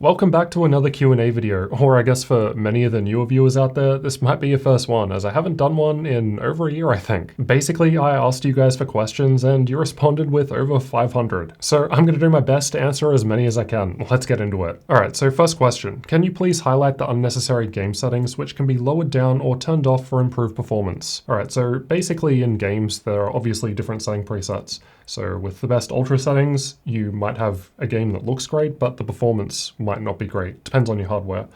Welcome back to another Q&A video, or I guess for many of the newer viewers out there, this might be your first one, as I haven't done one in over a year, I think. Basically, I asked you guys for questions, and you responded with over 500. So I'm gonna do my best to answer as many as I can. Let's get into it. Alright, so first question. Can you please highlight the unnecessary game settings which can be lowered down or turned off for improved performance? Alright, so basically in games, there are obviously different setting presets. So with the best ultra settings, you might have a game that looks great, but the performance might not be great. Depends on your hardware.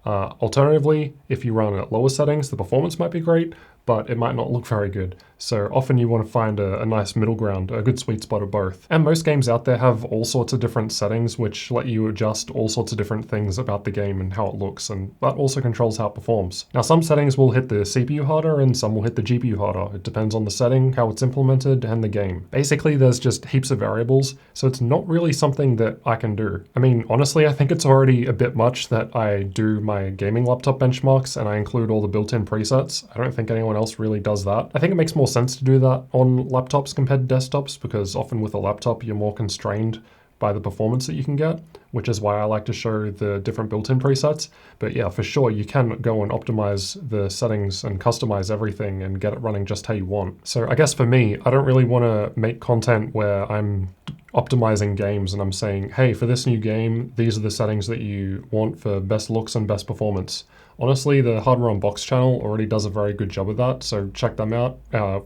Alternatively, if you run at lower settings, the performance might be great, but it might not look very good. So often you want to find a nice middle ground, a good sweet spot of both. And most games out there have all sorts of different settings which let you adjust all sorts of different things about the game and how it looks, and that also controls how it performs. Now some settings will hit the CPU harder and some will hit the GPU harder. It depends on the setting, how it's implemented, and the game. Basically there's just heaps of variables, so it's not really something that I can do. I mean, honestly, I think it's already a bit much that I do my gaming laptop benchmarks and I include all the built-in presets. I don't think anyone else really does that. I think it makes more sense to do that on laptops compared to desktops, because often with a laptop you're more constrained by the performance that you can get, which is why I like to show the different built-in presets. But yeah, for sure, you can go and optimize the settings and customize everything and get it running just how you want. So I guess for me, I don't really want to make content where I'm optimizing games and I'm saying, hey, for this new game, these are the settings that you want for best looks and best performance. Honestly, the Hardware Unboxed channel already does a very good job of that, so check them out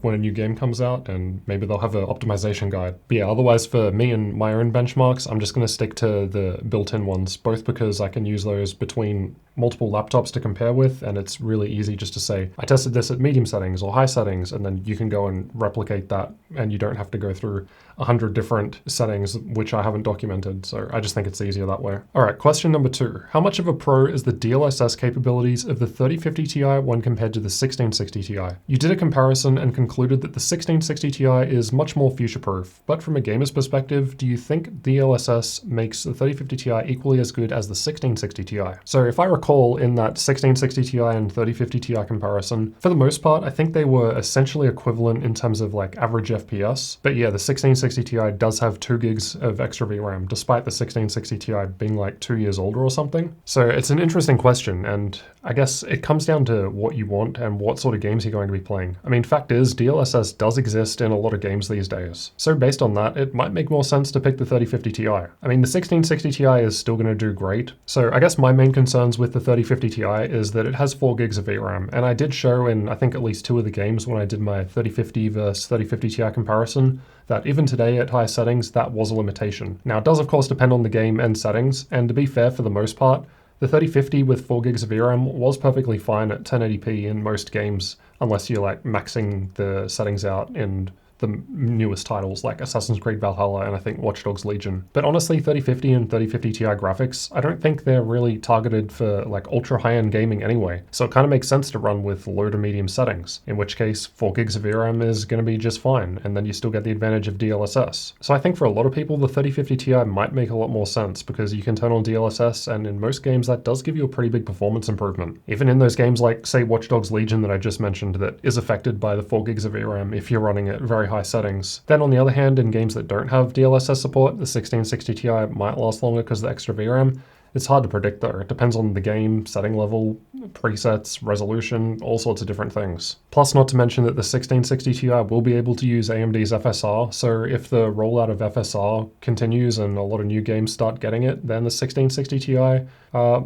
when a new game comes out, and maybe they'll have an optimization guide. But yeah, otherwise for me and my own benchmarks, I'm just going to stick to the built-in ones, both because I can use those between multiple laptops to compare with, and it's really easy just to say, I tested this at medium settings or high settings, and then you can go and replicate that, and you don't have to go through 100 different settings, which I haven't documented, so I just think it's easier that way. Alright, question number 2. How much of a pro is the DLSS capabilities of the 3050 Ti when compared to the 1660 Ti? You did a comparison and concluded that the 1660 Ti is much more future-proof, but from a gamer's perspective, do you think DLSS makes the 3050 Ti equally as good as the 1660 Ti? So if I recall in that 1660 Ti and 3050 Ti comparison, for the most part, I think they were essentially equivalent in terms of like average FPS, but yeah, the 1660 Ti does have 2 gigs of extra VRAM, despite the 1660 Ti being like 2 years older or something. So it's an interesting question, and I guess it comes down to what you want and what sort of games you're going to be playing. I mean, fact is, DLSS does exist in a lot of games these days. So based on that, it might make more sense to pick the 3050 Ti. I mean, the 1660 Ti is still going to do great. So I guess my main concerns with the 3050 Ti is that it has 4 gigs of VRAM. And I did show in, I think, at least 2 of the games when I did my 3050 versus 3050 Ti comparison, that even today at high settings, that was a limitation. Now, it does of course depend on the game and settings, and to be fair, for the most part, the 3050 with 4 gigs of VRAM was perfectly fine at 1080p in most games, unless you're like maxing the settings out in the newest titles like Assassin's Creed Valhalla and I think Watch Dogs Legion. But honestly, 3050 and 3050 Ti graphics, I don't think they're really targeted for like ultra high-end gaming anyway. So it kind of makes sense to run with low to medium settings, in which case 4 gigs of VRAM is going to be just fine, and then you still get the advantage of DLSS. So I think for a lot of people, the 3050 Ti might make a lot more sense because you can turn on DLSS, and in most games that does give you a pretty big performance improvement. Even in those games like, say, Watch Dogs Legion that I just mentioned that is affected by the 4 gigs of VRAM if you're running at very high settings. Then on the other hand, in games that don't have DLSS support, the 1660 Ti might last longer because of the extra VRAM. It's hard to predict though. It depends on the game, setting level, presets, resolution, all sorts of different things. Plus, not to mention that the 1660 Ti will be able to use AMD's FSR, so if the rollout of FSR continues and a lot of new games start getting it, then the 1660 Ti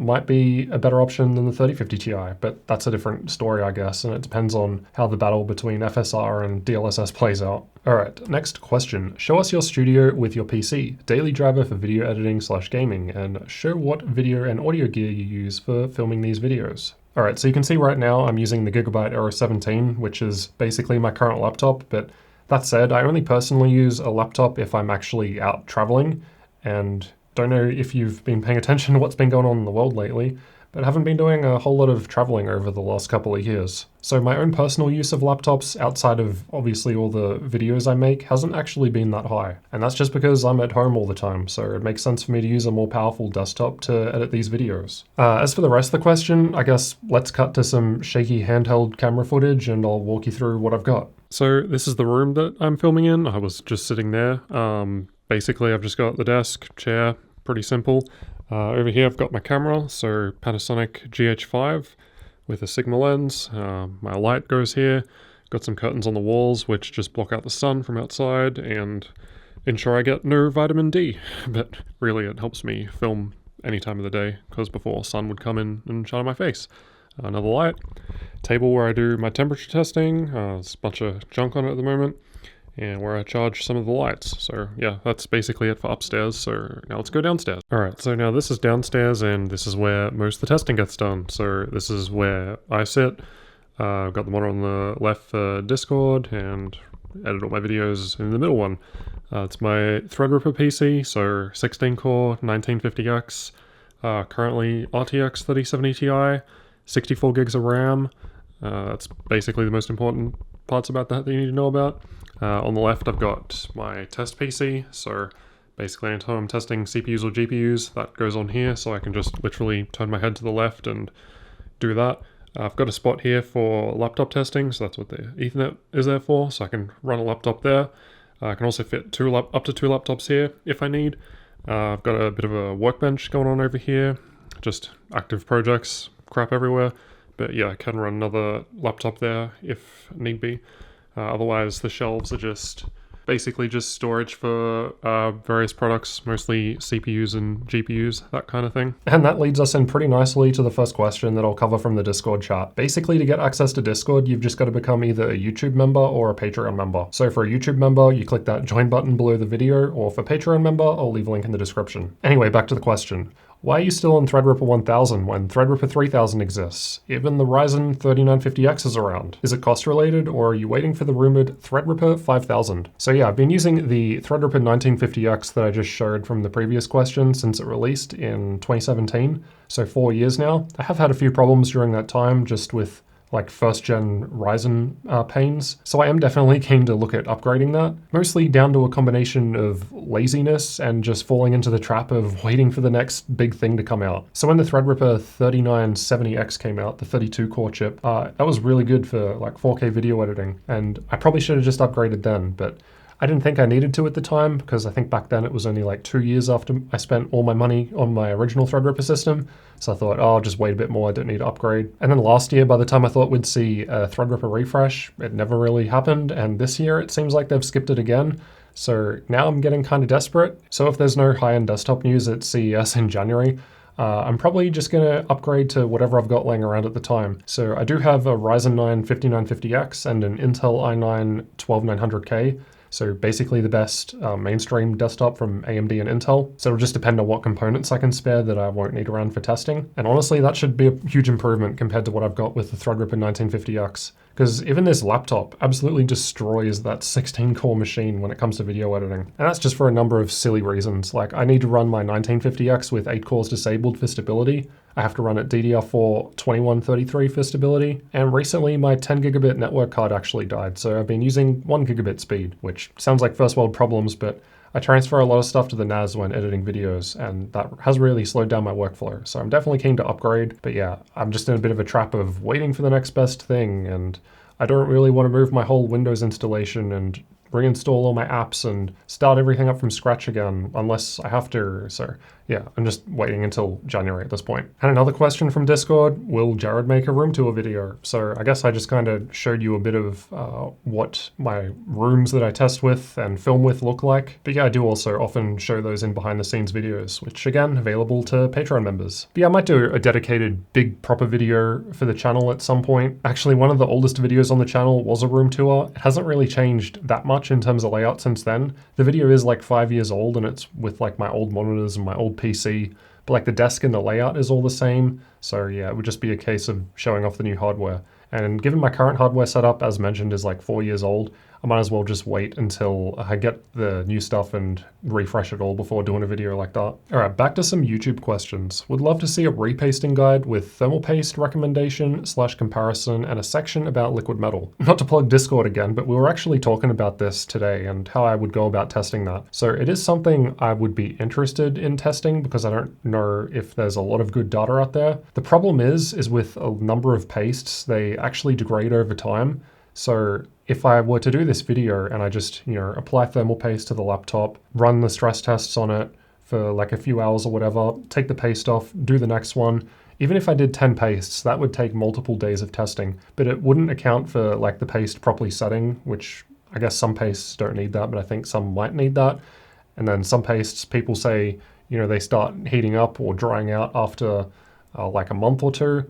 might be a better option than the 3050 Ti, but that's a different story, I guess, and it depends on how the battle between FSR and DLSS plays out. Alright, next question. Show us your studio with your PC, daily driver for video editing / gaming, and show what video and audio gear you use for filming these videos. Alright, so you can see right now I'm using the Gigabyte Aero 17, which is basically my current laptop, but that said, I only personally use a laptop if I'm actually out traveling, and don't know if you've been paying attention to what's been going on in the world lately, but haven't been doing a whole lot of traveling over the last couple of years. So my own personal use of laptops, outside of obviously all the videos I make, hasn't actually been that high. And that's just because I'm at home all the time, so it makes sense for me to use a more powerful desktop to edit these videos. As for the rest of the question, I guess let's cut to some shaky handheld camera footage and I'll walk you through what I've got. So this is the room that I'm filming in. I was just sitting there. Basically I've just got the desk, chair, pretty simple. Over here I've got my camera, so Panasonic GH5 with a Sigma lens. My light goes here. Got some curtains on the walls which just block out the sun from outside and ensure I get no vitamin D. But really it helps me film any time of the day because before sun would come in and shine on my face. Another light. Table where I do my temperature testing. There's a bunch of junk on it at the moment. And where I charge some of the lights. So yeah, that's basically it for upstairs. So now let's go downstairs. Alright, so now this is downstairs and this is where most of the testing gets done. So this is where I sit. I've got the monitor on the left for Discord and edit all my videos in the middle one. It's my Threadripper PC, so 16 core, 1950X, currently RTX 3070 Ti, 64 gigs of RAM. That's basically the most important parts about that you need to know about. On the left I've got my test PC, so basically anytime I'm testing CPUs or GPUs, that goes on here, so I can just literally turn my head to the left and do that. I've got a spot here for laptop testing, so that's what the Ethernet is there for, so I can run a laptop there. I can also fit up to two laptops here if I need. I've got a bit of a workbench going on over here, just active projects, crap everywhere. But yeah, I can run another laptop there if need be. Otherwise, the shelves are just basically just storage for various products, mostly CPUs and GPUs, that kind of thing. And that leads us in pretty nicely to the first question that I'll cover from the Discord chat. Basically, to get access to Discord, you've just got to become either a YouTube member or a Patreon member. So for a YouTube member, you click that join button below the video, or for Patreon member, I'll leave a link in the description. Anyway, back to the question. Why are you still on Threadripper 1000 when Threadripper 3000 exists? Even the Ryzen 3950X is around. Is it cost related, or are you waiting for the rumored Threadripper 5000? So yeah, I've been using the Threadripper 1950X that I just showed from the previous question since it released in 2017, so 4 years now. I have had a few problems during that time just with like first gen Ryzen pains. So I am definitely keen to look at upgrading that, mostly down to a combination of laziness and just falling into the trap of waiting for the next big thing to come out. So when the Threadripper 3970X came out, the 32 core chip, that was really good for like 4K video editing. And I probably should have just upgraded then, but I didn't think I needed to at the time because I think back then it was only like 2 years after I spent all my money on my original Threadripper system. So I thought, oh, I'll just wait a bit more, I don't need to upgrade. And then last year, by the time I thought we'd see a Threadripper refresh, it never really happened. And this year it seems like they've skipped it again. So now I'm getting kind of desperate. So if there's no high-end desktop news at CES in January, I'm probably just going to upgrade to whatever I've got laying around at the time. So I do have a Ryzen 9 5950X and an Intel i9 12900K. So basically the best mainstream desktop from AMD and Intel. So it'll just depend on what components I can spare that I won't need around for testing. And honestly, that should be a huge improvement compared to what I've got with the Threadripper 1950X. Because even this laptop absolutely destroys that 16-core machine when it comes to video editing. And that's just for a number of silly reasons. Like I need to run my 1950X with 8 cores disabled for stability. I have to run at DDR4 2133 for stability. And recently my 10 gigabit network card actually died. So I've been using 1 gigabit speed, which sounds like first world problems, but I transfer a lot of stuff to the NAS when editing videos, and that has really slowed down my workflow. So I'm definitely keen to upgrade, but yeah, I'm just in a bit of a trap of waiting for the next best thing, and I don't really want to move my whole Windows installation and reinstall all my apps and start everything up from scratch again, unless I have to. So yeah, I'm just waiting until January at this point. And another question from Discord, will Jarrod make a room tour video? So I guess I just kind of showed you a bit of what my rooms that I test with and film with look like. But yeah, I do also often show those in behind the scenes videos, which again, available to Patreon members. But yeah, I might do a dedicated big proper video for the channel at some point. Actually, one of the oldest videos on the channel was a room tour. It hasn't really changed that much in terms of layout since then. The video is like 5 years old and it's with like my old monitors and my old PC, but like the desk and the layout is all the same. So yeah, it would just be a case of showing off the new hardware. And given my current hardware setup, as mentioned, is like 4 years old, I might as well just wait until I get the new stuff and refresh it all before doing a video like that. All right, back to some YouTube questions. Would love to see a repasting guide with thermal paste recommendation / comparison and a section about liquid metal. Not to plug Discord again, but we were actually talking about this today and how I would go about testing that. So it is something I would be interested in testing because I don't know if there's a lot of good data out there. The problem is with a number of pastes, they actually degrade over time. So if I were to do this video and I just, apply thermal paste to the laptop, run the stress tests on it for like a few hours or whatever, take the paste off, do the next one. Even if I did 10 pastes, that would take multiple days of testing, but it wouldn't account for like the paste properly setting, which I guess some pastes don't need that, but I think some might need that. And then some pastes, people say, you know, they start heating up or drying out after like a month or two.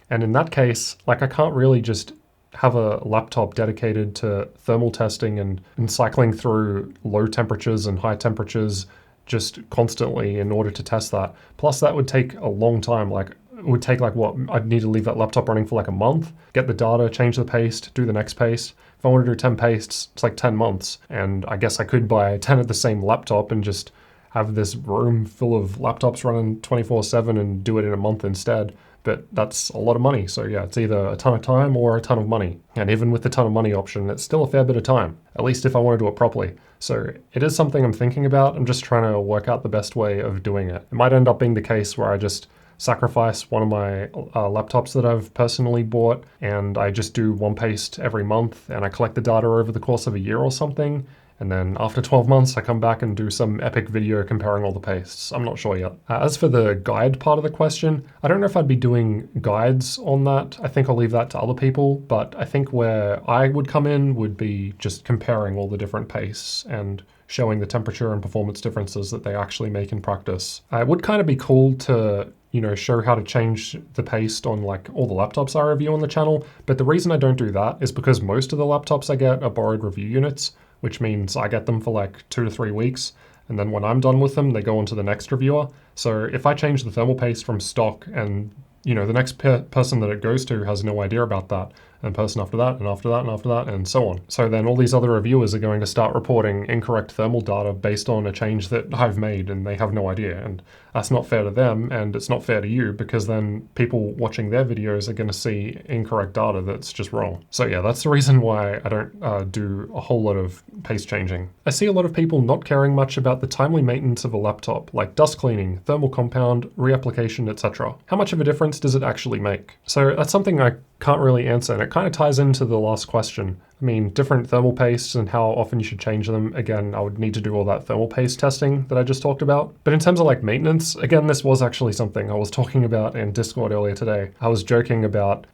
And in that case, like I can't really just have a laptop dedicated to thermal testing and cycling through low temperatures and high temperatures just constantly in order to test that. Plus that would take a long time. Like it would take like what, I'd need to leave that laptop running for like a month, get the data, change the paste, do the next paste. If I want to do 10 pastes, it's like 10 months. And I guess I could buy 10 of the same laptop and just have this room full of laptops running 24/7 and do it in a month instead. But that's a lot of money. So yeah, it's either a ton of time or a ton of money. And even with the ton of money option, it's still a fair bit of time, at least if I want to do it properly. So it is something I'm thinking about. I'm just trying to work out the best way of doing it. It might end up being the case where I just sacrifice one of my laptops that I've personally bought and I just do one paste every month and I collect the data over the course of a year or something. And then after 12 months, I come back and do some epic video comparing all the pastes. I'm not sure yet. As for the guide part of the question, I don't know if I'd be doing guides on that. I think I'll leave that to other people, but I think where I would come in would be just comparing all the different pastes and showing the temperature and performance differences that they actually make in practice. It would kind of be cool to, you know, show how to change the paste on like all the laptops I review on the channel. But the reason I don't do that is because most of the laptops I get are borrowed review units, which means I get them for like 2 to 3 weeks. And then when I'm done with them, they go on to the next reviewer. So if I change the thermal paste from stock and, you know, the next person that it goes to has no idea about that, and person after that, and after that, and after that, and so on. So then all these other reviewers are going to start reporting incorrect thermal data based on a change that I've made, and they have no idea. And that's not fair to them, and it's not fair to you, because then people watching their videos are going to see incorrect data that's just wrong. So yeah, that's the reason why I don't do a whole lot of paste changing. I see a lot of people not caring much about the timely maintenance of a laptop, like dust cleaning, thermal compound, reapplication, etc. How much of a difference does it actually make? So that's something I can't really answer, and it kind of ties into the last question. I mean, different thermal pastes and how often you should change them. Again, I would need to do all that thermal paste testing that I just talked about. But in terms of like maintenance, again, this was actually something I was talking about in Discord earlier today. I was joking about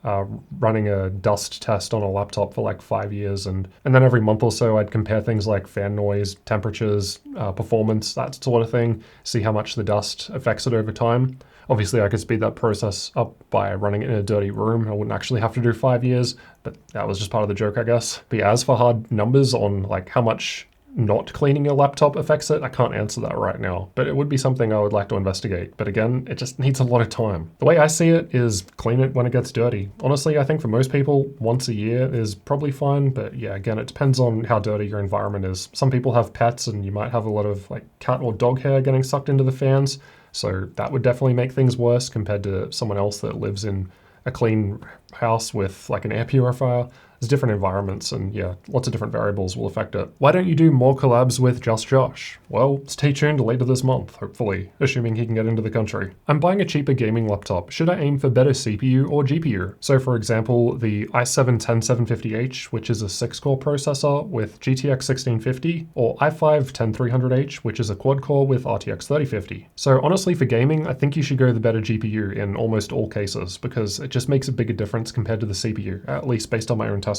running a dust test on a laptop for like 5 years, and then every month or so I'd compare things like fan noise, temperatures, performance, that sort of thing, see how much the dust affects it over time. Obviously, I could speed that process up by running it in a dirty room. I wouldn't actually have to do 5 years, but that was just part of the joke, I guess. But yeah, as for hard numbers on like how much not cleaning your laptop affects it, I can't answer that right now, but it would be something I would like to investigate. But again, it just needs a lot of time. The way I see it is clean it when it gets dirty. Honestly, I think for most people, once a year is probably fine, but yeah, again, it depends on how dirty your environment is. Some people have pets and you might have a lot of like cat or dog hair getting sucked into the fans. So that would definitely make things worse compared to someone else that lives in a clean house with like an air purifier. There's different environments and yeah, lots of different variables will affect it. Why don't you do more collabs with Just Josh? Well, stay tuned later this month, hopefully, assuming he can get into the country. I'm buying a cheaper gaming laptop. Should I aim for better CPU or GPU? So for example, the i7-10750H, which is a 6-core processor with GTX 1650, or i5-10300H, which is a quad-core with RTX 3050. So honestly, for gaming, I think you should go the better GPU in almost all cases, because it just makes a bigger difference compared to the CPU, at least based on my own testing.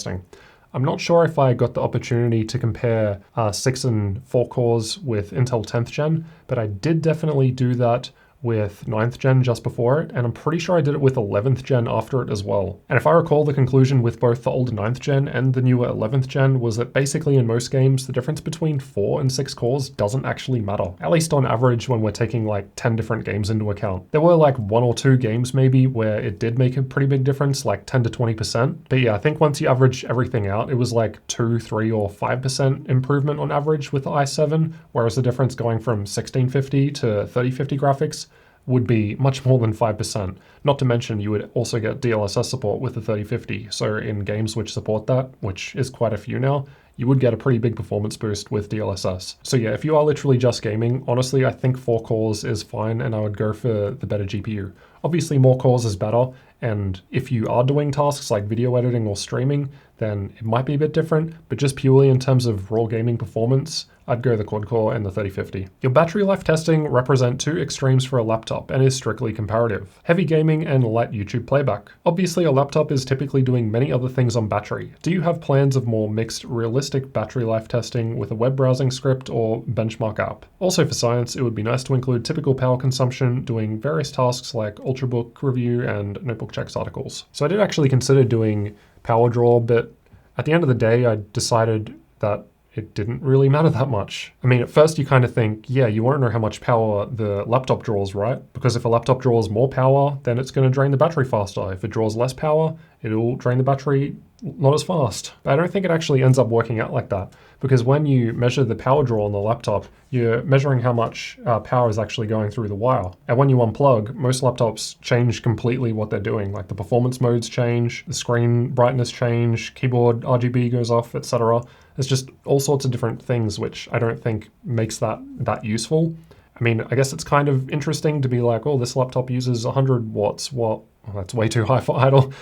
I'm not sure if I got the opportunity to compare 6 and 4 cores with Intel 10th gen, but I did definitely do that with 9th gen just before it, and I'm pretty sure I did it with 11th gen after it as well. And if I recall, the conclusion with both the older 9th gen and the newer 11th gen was that basically in most games, the difference between 4 and 6 cores doesn't actually matter, at least on average when we're taking like 10 different games into account. There were like 1 or 2 games maybe where it did make a pretty big difference, like 10 to 20%. But yeah, I think once you average everything out, it was like 2, 3, or 5% improvement on average with the i7, whereas the difference going from 1650 to 3050 graphics would be much more than 5%. Not to mention you would also get DLSS support with the 3050. So in games which support that, which is quite a few now, you would get a pretty big performance boost with DLSS. So yeah, if you are literally just gaming, honestly, I think 4 cores is fine and I would go for the better GPU. Obviously more cores is better, and if you are doing tasks like video editing or streaming, then it might be a bit different, but just purely in terms of raw gaming performance, I'd go the quad core and the 3050. Your battery life testing represent two extremes for a laptop and is strictly comparative. Heavy gaming and light YouTube playback. Obviously a laptop is typically doing many other things on battery. Do you have plans of more mixed realistic battery life testing with a web browsing script or benchmark app? Also for science, it would be nice to include typical power consumption doing various tasks like Ultrabook review and notebook checks articles. So I did actually consider doing power draw, but at the end of the day, I decided that it didn't really matter that much. I mean, at first you kind of think, yeah, you want to know how much power the laptop draws, right? Because if a laptop draws more power, then it's going to drain the battery faster. If it draws less power, it'll drain the battery not as fast. But I don't think it actually ends up working out like that, because when you measure the power draw on the laptop, you're measuring how much power is actually going through the wire. And when you unplug, most laptops change completely what they're doing. Like the performance modes change, the screen brightness change, keyboard RGB goes off, etc. There's just all sorts of different things, which I don't think makes that useful. I mean, I guess it's kind of interesting to be like, oh, this laptop uses 100 watts. Well, that's way too high for idle.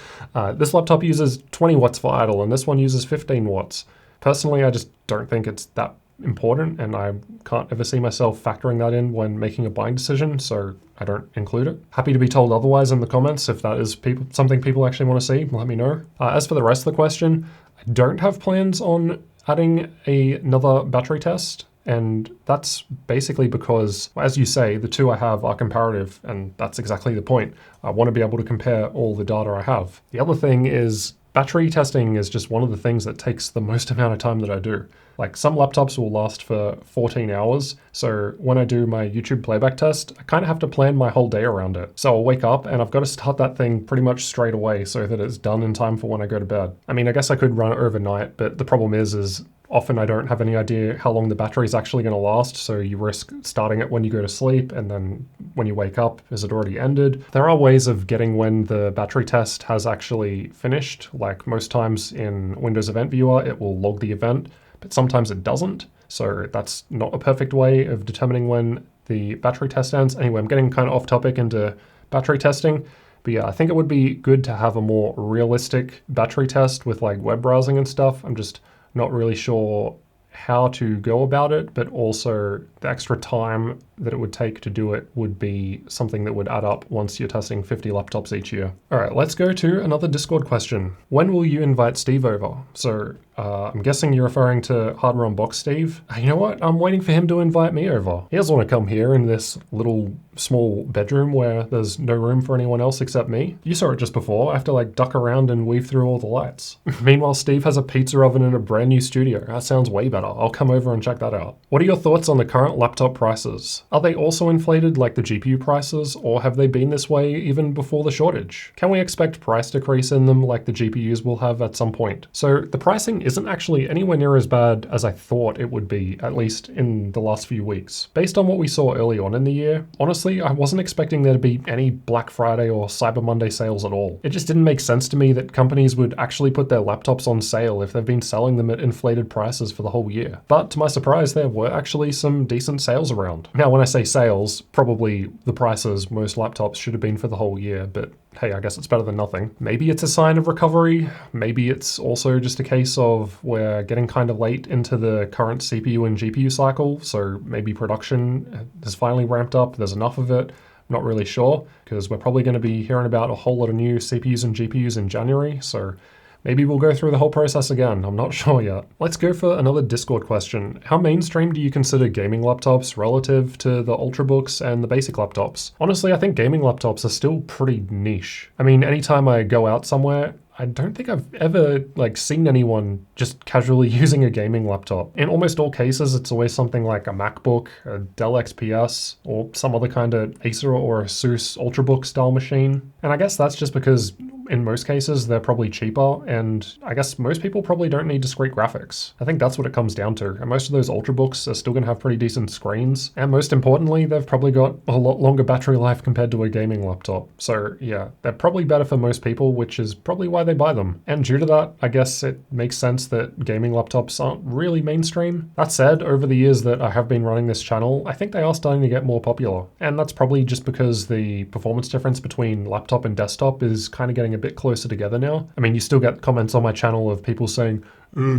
This laptop uses 20 watts for idle, and this one uses 15 watts. Personally, I just don't think it's that important, and I can't ever see myself factoring that in when making a buying decision, so I don't include it. Happy to be told otherwise in the comments. If that is something people actually want to see, let me know. As for the rest of the question, I don't have plans on adding another battery test. And that's basically because, as you say, the two I have are comparative, and that's exactly the point. I want to be able to compare all the data I have. The other thing is battery testing is just one of the things that takes the most amount of time that I do. Like some laptops will last for 14 hours. So when I do my YouTube playback test, I kind of have to plan my whole day around it. So I'll wake up and I've got to start that thing pretty much straight away so that it's done in time for when I go to bed. I mean, I guess I could run it overnight, but the problem is often I don't have any idea how long the battery is actually going to last, so you risk starting it when you go to sleep, and then when you wake up, is it already ended? There are ways of getting when the battery test has actually finished, like most times in Windows Event Viewer, it will log the event, but sometimes it doesn't, so that's not a perfect way of determining when the battery test ends. Anyway, I'm getting kind of off topic into battery testing, but yeah, I think it would be good to have a more realistic battery test with like web browsing and stuff. I'm just not really sure how to go about it, but also the extra time that it would take to do it would be something that would add up once you're testing 50 laptops each year. All right, let's go to another Discord question. When will you invite Steve over? So I'm guessing you're referring to Hardware Unboxed Steve. You know what? I'm waiting for him to invite me over. He doesn't want to come here in this little small bedroom where there's no room for anyone else except me. You saw it just before. I have to like duck around and weave through all the lights. Meanwhile, Steve has a pizza oven in a brand new studio. That sounds way better. I'll come over and check that out. What are your thoughts on the current laptop prices? Are they also inflated like the GPU prices, or have they been this way even before the shortage? Can we expect price decrease in them like the GPUs will have at some point? So the pricing isn't actually anywhere near as bad as I thought it would be, at least in the last few weeks. Based on what we saw early on in the year, honestly, I wasn't expecting there to be any Black Friday or Cyber Monday sales at all. It just didn't make sense to me that companies would actually put their laptops on sale if they've been selling them at inflated prices for the whole year. But to my surprise, there were actually some decent sales around. Now, when I say sales, probably the prices most laptops should have been for the whole year, but hey, I guess it's better than nothing. Maybe it's a sign of recovery. Maybe it's also just a case of we're getting kind of late into the current CPU and GPU cycle, so maybe production has finally ramped up, there's enough of it. Not really sure, because we're probably going to be hearing about a whole lot of new CPUs and GPUs in January, so maybe we'll go through the whole process again. I'm not sure yet. Let's go for another Discord question. How mainstream do you consider gaming laptops relative to the Ultrabooks and the basic laptops? Honestly, I think gaming laptops are still pretty niche. I mean, anytime I go out somewhere, I don't think I've ever seen anyone just casually using a gaming laptop. In almost all cases, it's always something like a MacBook, a Dell XPS, or some other kind of Acer or Asus Ultrabook style machine. And I guess that's just because in most cases, they're probably cheaper, and I guess most people probably don't need discrete graphics. I think that's what it comes down to. And most of those Ultrabooks are still going to have pretty decent screens. And most importantly, they've probably got a lot longer battery life compared to a gaming laptop. So yeah, they're probably better for most people, which is probably why they buy them. And due to that, I guess it makes sense that gaming laptops aren't really mainstream. That said, over the years that I have been running this channel, I think they are starting to get more popular. And that's probably just because the performance difference between laptop and desktop is kind of getting a bit closer together now. I mean, you still get comments on my channel of people saying,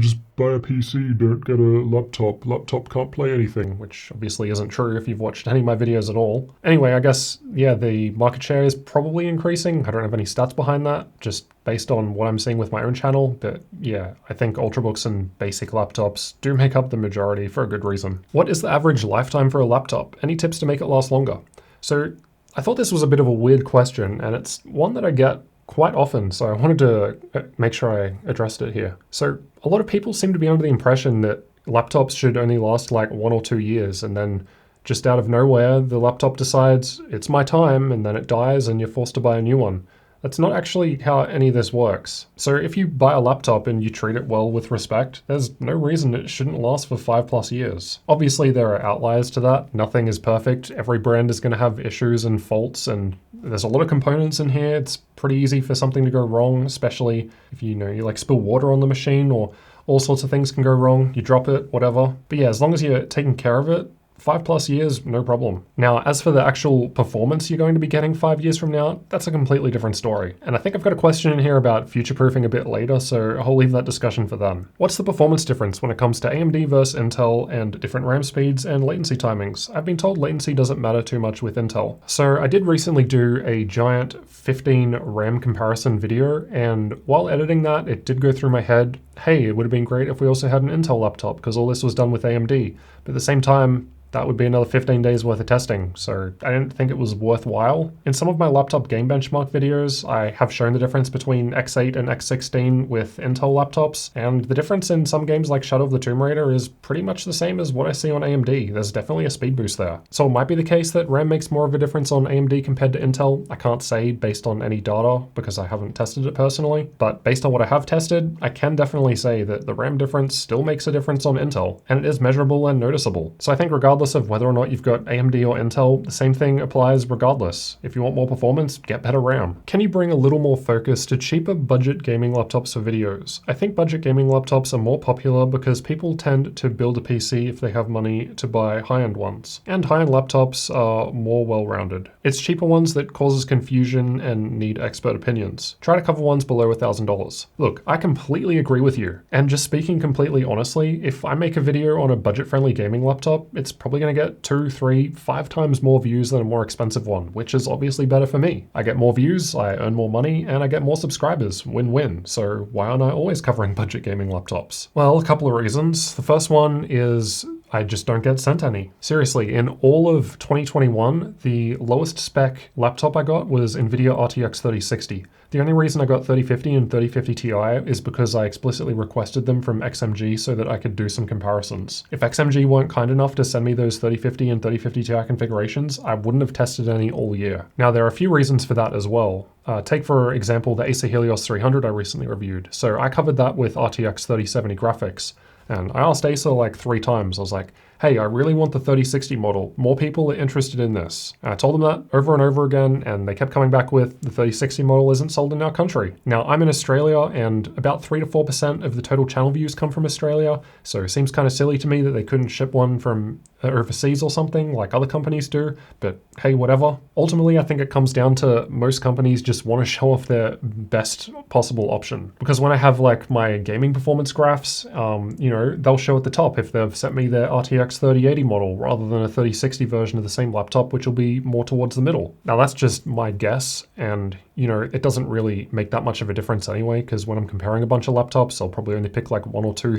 just buy a PC, don't get a laptop. Laptop can't play anything, which obviously isn't true if you've watched any of my videos at all. Anyway, I guess, yeah, the market share is probably increasing. I don't have any stats behind that, just based on what I'm seeing with my own channel. But yeah, I think Ultrabooks and basic laptops do make up the majority for a good reason. What is the average lifetime for a laptop? Any tips to make it last longer? So I thought this was a bit of a weird question, and it's one that I get quite often, so I wanted to make sure I addressed it here. So a lot of people seem to be under the impression that laptops should only last like 1 or 2 years, and then just out of nowhere, the laptop decides it's my time, and then it dies and you're forced to buy a new one. That's not actually how any of this works. So if you buy a laptop and you treat it well with respect, there's no reason it shouldn't last for 5+ years. Obviously there are outliers to that. Nothing is perfect. Every brand is going to have issues and faults, and there's a lot of components in here. It's pretty easy for something to go wrong, especially if you like spill water on the machine, or all sorts of things can go wrong. You drop it, whatever. But yeah, as long as you're taking care of it, 5+ years, no problem. Now, as for the actual performance you're going to be getting 5 years from now, that's a completely different story. And I think I've got a question in here about future-proofing a bit later, so I'll leave that discussion for then. What's the performance difference when it comes to AMD versus Intel and different RAM speeds and latency timings? I've been told latency doesn't matter too much with Intel. So I did recently do a giant 15 RAM comparison video, and while editing that, it did go through my head, hey, it would have been great if we also had an Intel laptop, because all this was done with AMD. But at the same time, that would be another 15 days worth of testing, so I didn't think it was worthwhile. In some of my laptop game benchmark videos, I have shown the difference between X8 and X16 with Intel laptops, and the difference in some games like Shadow of the Tomb Raider is pretty much the same as what I see on AMD. There's definitely a speed boost there. So it might be the case that RAM makes more of a difference on AMD compared to Intel. I can't say based on any data because I haven't tested it personally, but based on what I have tested, I can definitely say that the RAM difference still makes a difference on Intel, and it is measurable and noticeable. So I think regardless of whether or not you've got AMD or Intel, the same thing applies regardless. If you want more performance, get better RAM. Can you bring a little more focus to cheaper budget gaming laptops for videos? I think budget gaming laptops are more popular because people tend to build a PC if they have money to buy high-end ones. And high-end laptops are more well-rounded. It's cheaper ones that causes confusion and need expert opinions. Try to cover ones below $1,000. Look, I completely agree with you. And just speaking completely honestly, if I make a video on a budget-friendly gaming laptop, it's probably going to get 2, 3, 5 times more views than a more expensive one, which is obviously better for me. I get more views, I earn more money, and I get more subscribers. Win-win. So why aren't I always covering budget gaming laptops? Well, a couple of reasons. The first one is I just don't get sent any. Seriously, in all of 2021, the lowest spec laptop I got was NVIDIA RTX 3060. The only reason I got 3050 and 3050 Ti is because I explicitly requested them from XMG so that I could do some comparisons. If XMG weren't kind enough to send me those 3050 and 3050 Ti configurations, I wouldn't have tested any all year. Now, there are a few reasons for that as well. Take, for example, the Acer Helios 300 I recently reviewed. So I covered that with RTX 3070 graphics. And I asked Acer like 3 times. I was like, hey, I really want the 3060 model. More people are interested in this. And I told them that over and over again, and they kept coming back with the 3060 model isn't sold in our country. Now, I'm in Australia, and about 3 to 4% of the total channel views come from Australia, so it seems kind of silly to me that they couldn't ship one from overseas or something like other companies do, but hey, whatever. Ultimately, I think it comes down to most companies just want to show off their best possible option. Because when I have like my gaming performance graphs, they'll show at the top if they've sent me their RTX 3080 model rather than a 3060 version of the same laptop, which will be more towards the middle. Now that's just my guess, and it doesn't really make that much of a difference anyway, because when I'm comparing a bunch of laptops, I'll probably only pick like 1 or 2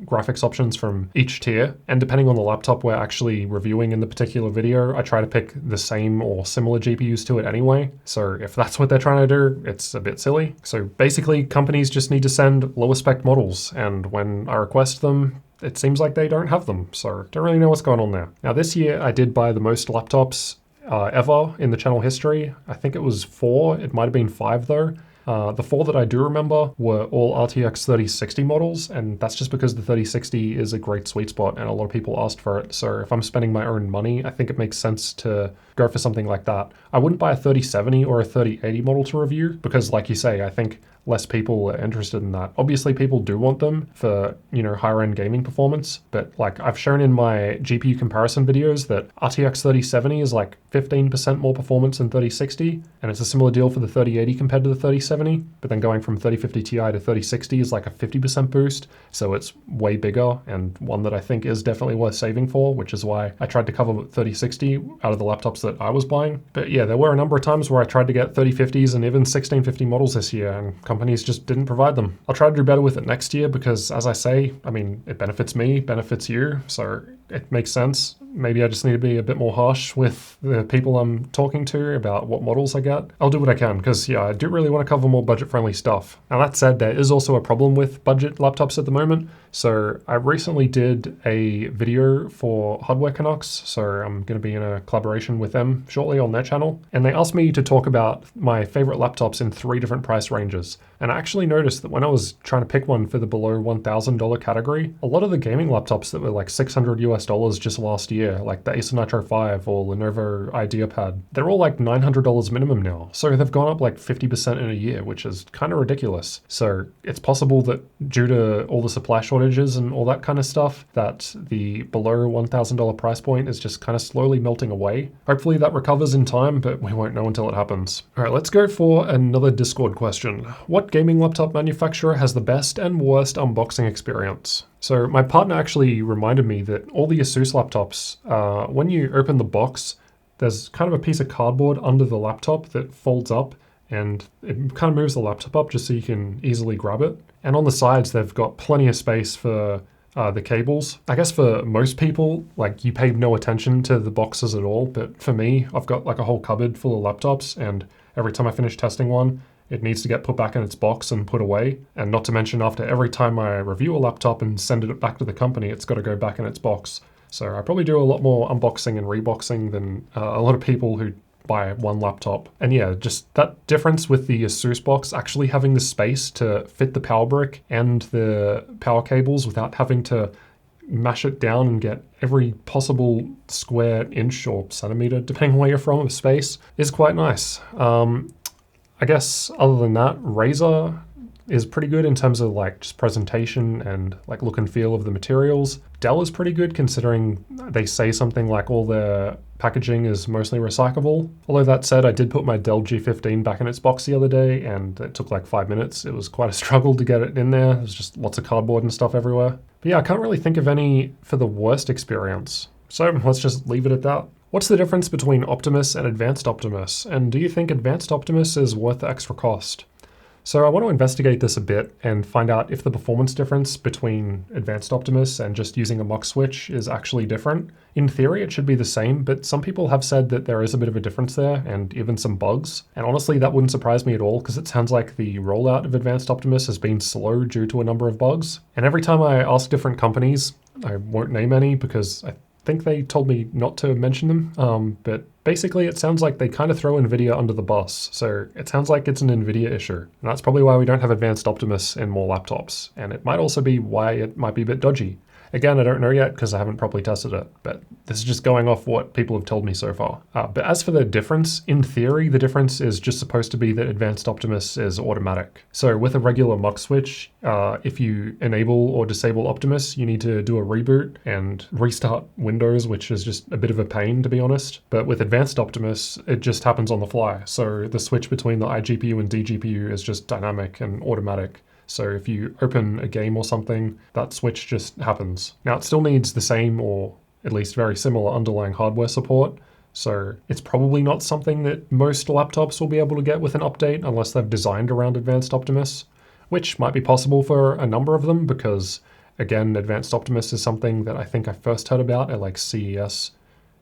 graphics options from each tier. And depending on the laptop we're actually reviewing in the particular video, I try to pick the same or similar GPUs to it anyway. So if that's what they're trying to do, it's a bit silly. So basically, companies just need to send lower spec models, and when I request them, it seems like they don't have them. So don't really know what's going on there. Now this year, I did buy the most laptops ever in the channel history. I think it was 4, it might have been 5 though. The 4 that I do remember were all RTX 3060 models, and that's just because the 3060 is a great sweet spot and a lot of people asked for it. So if I'm spending my own money, I think it makes sense to go for something like that. I wouldn't buy a 3070 or a 3080 model to review because, like you say, I think less people are interested in that. Obviously, people do want them for, higher end gaming performance, but like I've shown in my GPU comparison videos that RTX 3070 is like 15% more performance than 3060, and it's a similar deal for the 3080 compared to the 3070, but then going from 3050 Ti to 3060 is like a 50% boost, so it's way bigger, and one that I think is definitely worth saving for, which is why I tried to cover 3060 out of the laptops that I was buying. But yeah, there were a number of times where I tried to get 3050s and even 1650 models this year, and companies just didn't provide them. I'll try to do better with it next year because, as I say, it benefits me, benefits you, so it makes sense. Maybe I just need to be a bit more harsh with the people I'm talking to about what models I get. I'll do what I can because, yeah, I do really want to cover more budget-friendly stuff. Now, that said, there is also a problem with budget laptops at the moment. So I recently did a video for Hardware Canucks, so I'm going to be in a collaboration with them shortly on their channel. And they asked me to talk about my favorite laptops in 3 different price ranges. And I actually noticed that when I was trying to pick one for the below $1,000 category, a lot of the gaming laptops that were like $600 US just last year, like the Acer Nitro 5 or Lenovo IdeaPad, they're all like $900 minimum now. So they've gone up like 50% in a year, which is kind of ridiculous. So it's possible that due to all the supply shortages and all that kind of stuff, that the below $1,000 price point is just kind of slowly melting away. Hopefully that recovers in time, but we won't know until it happens. All right, let's go for another Discord question. What gaming laptop manufacturer has the best and worst unboxing experience? So my partner actually reminded me that all the ASUS laptops, when you open the box, there's kind of a piece of cardboard under the laptop that folds up, and it kind of moves the laptop up just so you can easily grab it. And on the sides, they've got plenty of space for the cables. I guess for most people, like, you pay no attention to the boxes at all, but for me, I've got like a whole cupboard full of laptops, and every time I finish testing one, it needs to get put back in its box and put away. And not to mention, after every time I review a laptop and send it back to the company, it's got to go back in its box. So I probably do a lot more unboxing and reboxing than a lot of people who buy one laptop. And yeah, just that difference with the ASUS box actually having the space to fit the power brick and the power cables without having to mash it down and get every possible square inch or centimeter, depending on where you're from, of space, is quite nice. I guess other than that, Razer is pretty good in terms of like just presentation and like look and feel of the materials. Dell is pretty good considering they say something like all their packaging is mostly recyclable. Although that said, I did put my Dell G15 back in its box the other day and it took like 5 minutes. It was quite a struggle to get it in there. There's just lots of cardboard and stuff everywhere. But yeah, I can't really think of any for the worst experience. So let's just leave it at that. What's the difference between Optimus and Advanced Optimus? And do you think Advanced Optimus is worth the extra cost? So I want to investigate this a bit and find out if the performance difference between Advanced Optimus and just using a mux switch is actually different. In theory, it should be the same, but some people have said that there is a bit of a difference there and even some bugs. And honestly, that wouldn't surprise me at all because it sounds like the rollout of Advanced Optimus has been slow due to a number of bugs. And every time I ask different companies, I won't name any because I think they told me not to mention them, but basically it sounds like they kind of throw NVIDIA under the bus, so it sounds like it's an NVIDIA issue. And that's probably why we don't have Advanced Optimus in more laptops, and it might also be why it might be a bit dodgy. Again, I don't know yet because I haven't properly tested it, but this is just going off what people have told me so far. But as for the difference, in theory, the difference is just supposed to be that Advanced Optimus is automatic. So with a regular mux switch, if you enable or disable Optimus, you need to do a reboot and restart Windows, which is just a bit of a pain, to be honest. But with Advanced Optimus, it just happens on the fly. So the switch between the iGPU and DGPU is just dynamic and automatic. So if you open a game or something, that switch just happens. Now it still needs the same or at least very similar underlying hardware support. So it's probably not something that most laptops will be able to get with an update unless they've designed around Advanced Optimus, which might be possible for a number of them because, again, Advanced Optimus is something that I think I first heard about at like CES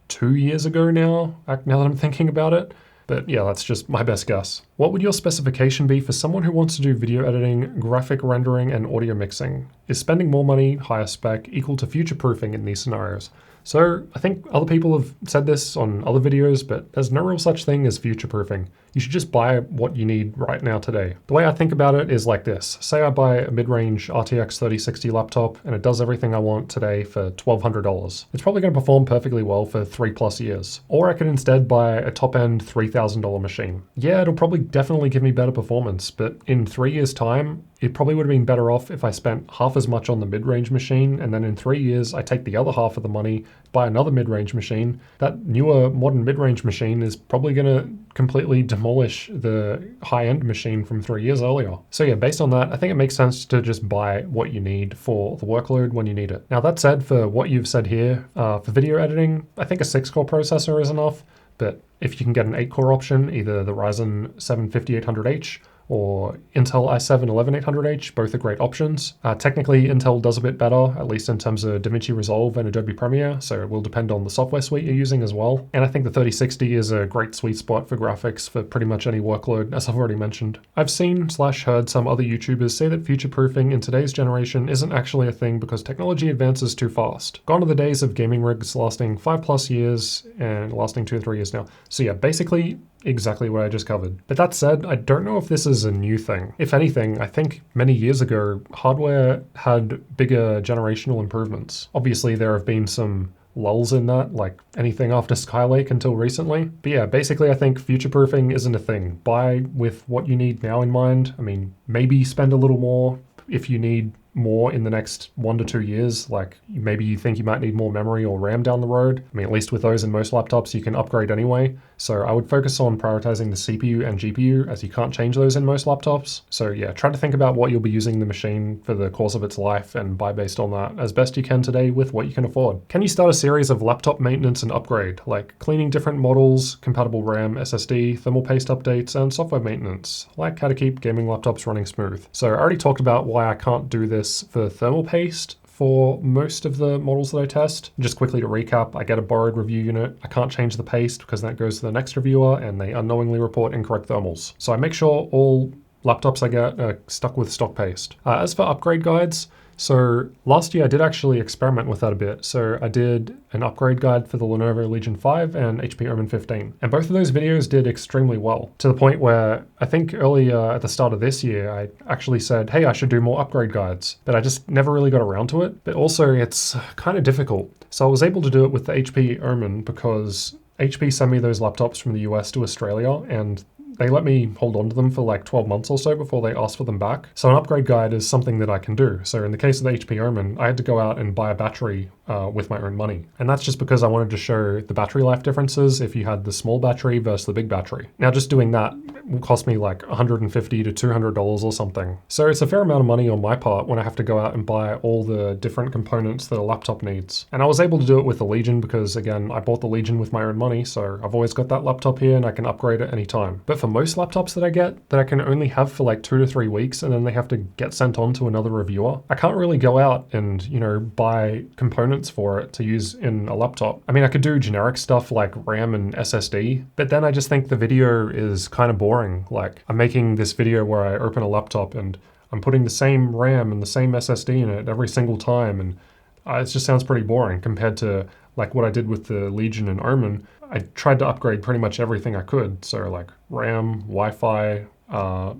2 years ago now that I'm thinking about it. But yeah, that's just my best guess. What would your specification be for someone who wants to do video editing, graphic rendering, and audio mixing? Is spending more money, higher spec, equal to future-proofing in these scenarios? So I think other people have said this on other videos, but there's no real such thing as future-proofing. you should just buy what you need right now today. The way I think about it is like this. Say I buy a mid-range RTX 3060 laptop and it does everything I want today for $1,200. It's probably going to perform perfectly well for 3+ years. Or I could instead buy a top-end $3,000 machine. Yeah, it'll probably definitely give me better performance, but in 3 years' time, it probably would have been better off if I spent half as much on the mid-range machine, and then in 3 years, I take the other half of the money, buy another mid-range machine. That newer modern mid-range machine is probably going to completely demolish the high-end machine from 3 years earlier. So yeah, based on that, I think it makes sense to just buy what you need for the workload when you need it. Now that said, for what you've said here, for video editing, I think a 6-core processor is enough, but if you can get an 8-core option, either the Ryzen 7 5800H or Intel i7 11800H, both are great options. Technically, Intel does a bit better, at least in terms of DaVinci Resolve and Adobe Premiere, so it will depend on the software suite you're using as well. And I think the 3060 is a great sweet spot for graphics for pretty much any workload, as I've already mentioned. I've seen/heard some other YouTubers say that future-proofing in today's generation isn't actually a thing because technology advances too fast. Gone are the days of gaming rigs lasting 5+ years and lasting 2 or 3 years now. So yeah, basically, exactly what I just covered. But that said, I don't know if this is a new thing. If anything, I think many years ago, hardware had bigger generational improvements. Obviously, there have been some lulls in that, like anything after Skylake until recently. But yeah, basically I think future-proofing isn't a thing. Buy with what you need now in mind. I mean, maybe spend a little more if you need more in the next 1 to 2 years, like maybe you think you might need more memory or RAM down the road. I mean, at least with those in most laptops, you can upgrade anyway. So I would focus on prioritizing the CPU and GPU as you can't change those in most laptops. So yeah, try to think about what you'll be using the machine for the course of its life and buy based on that as best you can today with what you can afford. Can you start a series of laptop maintenance and upgrade, like cleaning different models, compatible RAM, SSD, thermal paste updates, and software maintenance, like how to keep gaming laptops running smooth. So I already talked about why I can't do this for thermal paste for most of the models that I test. Just quickly to recap, I get a borrowed review unit. I can't change the paste because that goes to the next reviewer and they unknowingly report incorrect thermals. So I make sure all laptops I get are stuck with stock paste. As for upgrade guides, so last year I did actually experiment with that a bit. So I did an upgrade guide for the Lenovo Legion 5 and HP Omen 15. And both of those videos did extremely well, to the point where I think earlier at the start of this year, I actually said, hey, I should do more upgrade guides, but I just never really got around to it. But also it's kind of difficult. So I was able to do it with the HP Omen because HP sent me those laptops from the US to Australia and they let me hold on to them for like 12 months or so before they asked for them back. So an upgrade guide is something that I can do. So in the case of the HP Omen, I had to go out and buy a battery with my own money. And that's just because I wanted to show the battery life differences if you had the small battery versus the big battery. Now just doing that will cost me like $150 to $200 or something. So it's a fair amount of money on my part when I have to go out and buy all the different components that a laptop needs. And I was able to do it with the Legion because again, I bought the Legion with my own money. So I've always got that laptop here and I can upgrade it anytime. But for most laptops that I get that I can only have for like 2 to 3 weeks and then they have to get sent on to another reviewer, I can't really go out and, you know, buy components for it to use in a laptop. I mean, I could do generic stuff like RAM and SSD, but then I just think the video is kind of boring. Like I'm making this video where I open a laptop and I'm putting the same RAM and the same SSD in it every single time, and it just sounds pretty boring compared to like what I did with the Legion and Omen. I tried to upgrade pretty much everything I could. So like RAM, Wi-Fi,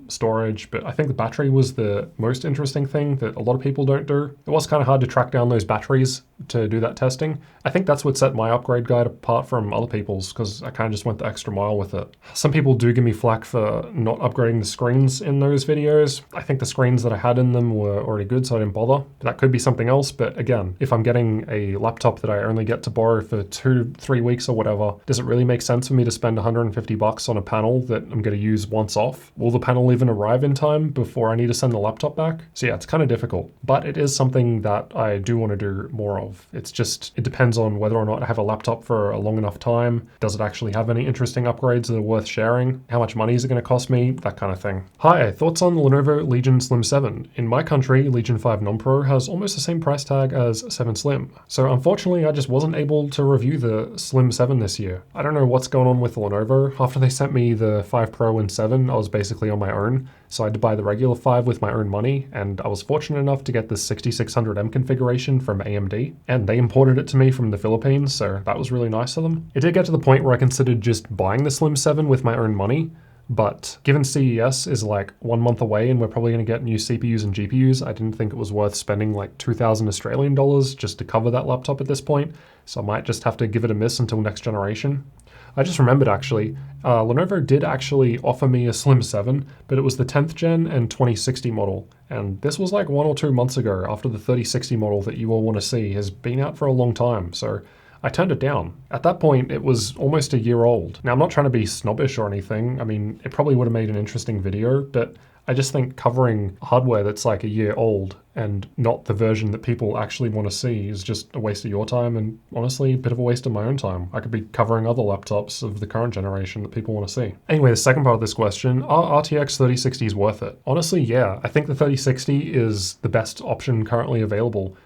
storage, but I think the battery was the most interesting thing that a lot of people don't do. It was kind of hard to track down those batteries to do that testing. I think that's what set my upgrade guide apart from other people's because I kind of just went the extra mile with it. Some people do give me flack for not upgrading the screens in those videos. I think the screens that I had in them were already good, so I didn't bother. That could be something else, but again, if I'm getting a laptop that I only get to borrow for 2 to 3 weeks or whatever, does it really make sense for me to spend $150 on a panel that I'm going to use once off? Will the panel even arrive in time before I need to send the laptop back? So yeah, it's kind of difficult, but it is something that I do want to do more of. It's just, it depends on whether or not I have a laptop for a long enough time. Does it actually have any interesting upgrades that are worth sharing? How much money is it going to cost me? That kind of thing. Hi, thoughts on the Lenovo Legion Slim 7? In my country, Legion 5 Non-Pro has almost the same price tag as 7 Slim. So unfortunately, I just wasn't able to review the Slim 7 this year. I don't know what's going on with Lenovo. After they sent me the 5 Pro and 7, I was basically on my own. So I had to buy the regular 5 with my own money, and I was fortunate enough to get the 6600M configuration from AMD, and they imported it to me from the Philippines, so that was really nice of them. It did get to the point where I considered just buying the Slim 7 with my own money, But given CES is like 1 month away and we're probably going to get new CPUs and GPUs, I didn't think it was worth spending like 2,000 Australian dollars just to cover that laptop at this point. So I might just have to give it a miss until next generation. I just remembered actually, Lenovo did actually offer me a Slim 7, but it was the 10th gen and 2060 model. And this was like 1 or 2 months ago after the 3060 model that you all want to see has been out for a long time. So I turned it down. At that point, it was almost a year old. Now, I'm not trying to be snobbish or anything. I mean, it probably would have made an interesting video, but I just think covering hardware that's like a year old and not the version that people actually want to see is just a waste of your time and honestly a bit of a waste of my own time. I could be covering other laptops of the current generation that people want to see. Anyway, the second part of this question, are RTX 3060s worth it? Honestly, yeah. I think the 3060 is the best option currently available.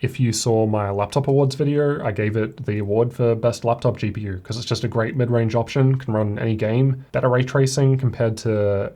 If you saw my laptop awards video, I gave it the award for best laptop GPU because it's just a great mid-range option, can run any game, better ray tracing compared to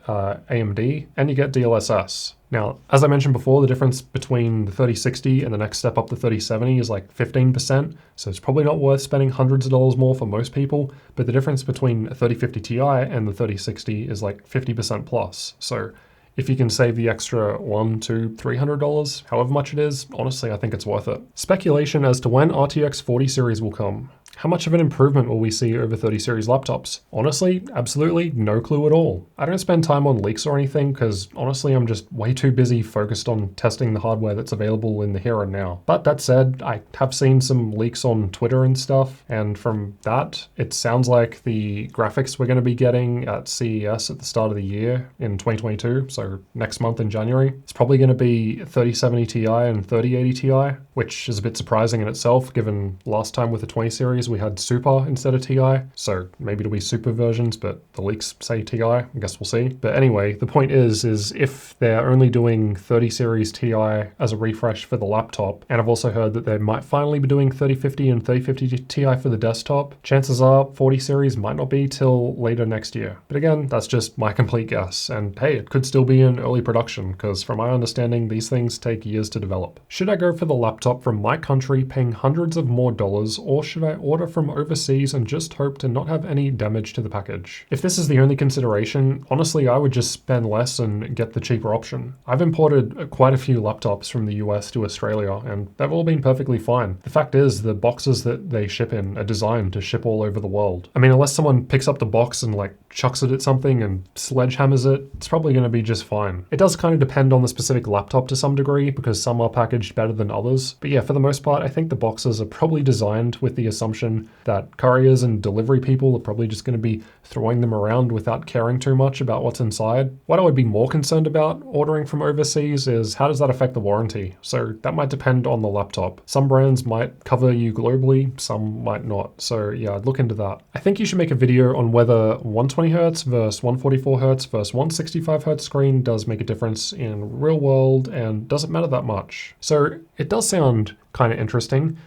AMD, and you get DLSS. Now, as I mentioned before, the difference between the 3060 and the next step up to 3070 is like 15%, so it's probably not worth spending hundreds of dollars more for most people, but the difference between a 3050 Ti and the 3060 is like 50% plus. So if you can save the extra $100, $200, $300, however much it is, honestly, I think it's worth it. Speculation as to when RTX 40 series will come. How much of an improvement will we see over 30 series laptops? Honestly, absolutely no clue at all. I don't spend time on leaks or anything because honestly, I'm just way too busy focused on testing the hardware that's available in the here and now. But that said, I have seen some leaks on Twitter and stuff, and from that, it sounds like the graphics we're going to be getting at CES at the start of the year in 2022, so next month in January, it's probably going to be 3070 Ti and 3080 Ti, which is a bit surprising in itself given last time with the 20 series we had Super instead of Ti, so maybe it'll be Super versions, but the leaks say Ti, I guess we'll see. But anyway, the point is if they're only doing 30 series Ti as a refresh for the laptop, and I've also heard that they might finally be doing 3050 and 3050 Ti for the desktop, chances are 40 series might not be till later next year. But again, that's just my complete guess, and hey, it could still be in early production, because from my understanding, these things take years to develop. Should I go for the laptop from my country paying hundreds of more dollars, or should I order from overseas and just hope to not have any damage to the package? If this is the only consideration, honestly, I would just spend less and get the cheaper option. I've imported quite a few laptops from the US to Australia, and they've all been perfectly fine. The fact is, the boxes that they ship in are designed to ship all over the world. I mean, unless someone picks up the box and like chucks it at something and sledgehammers it, it's probably going to be just fine. It does kind of depend on the specific laptop to some degree, because some are packaged better than others. But yeah, for the most part, I think the boxes are probably designed with the assumption that couriers and delivery people are probably just going to be throwing them around without caring too much about what's inside. What I would be more concerned about ordering from overseas is how does that affect the warranty? So that might depend on the laptop. Some brands might cover you globally, some might not. So yeah, I'd look into that. I think you should make a video on whether 120Hz versus 144Hz versus 165Hz screen does make a difference in real world and doesn't matter that much. So it does sound kind of interesting.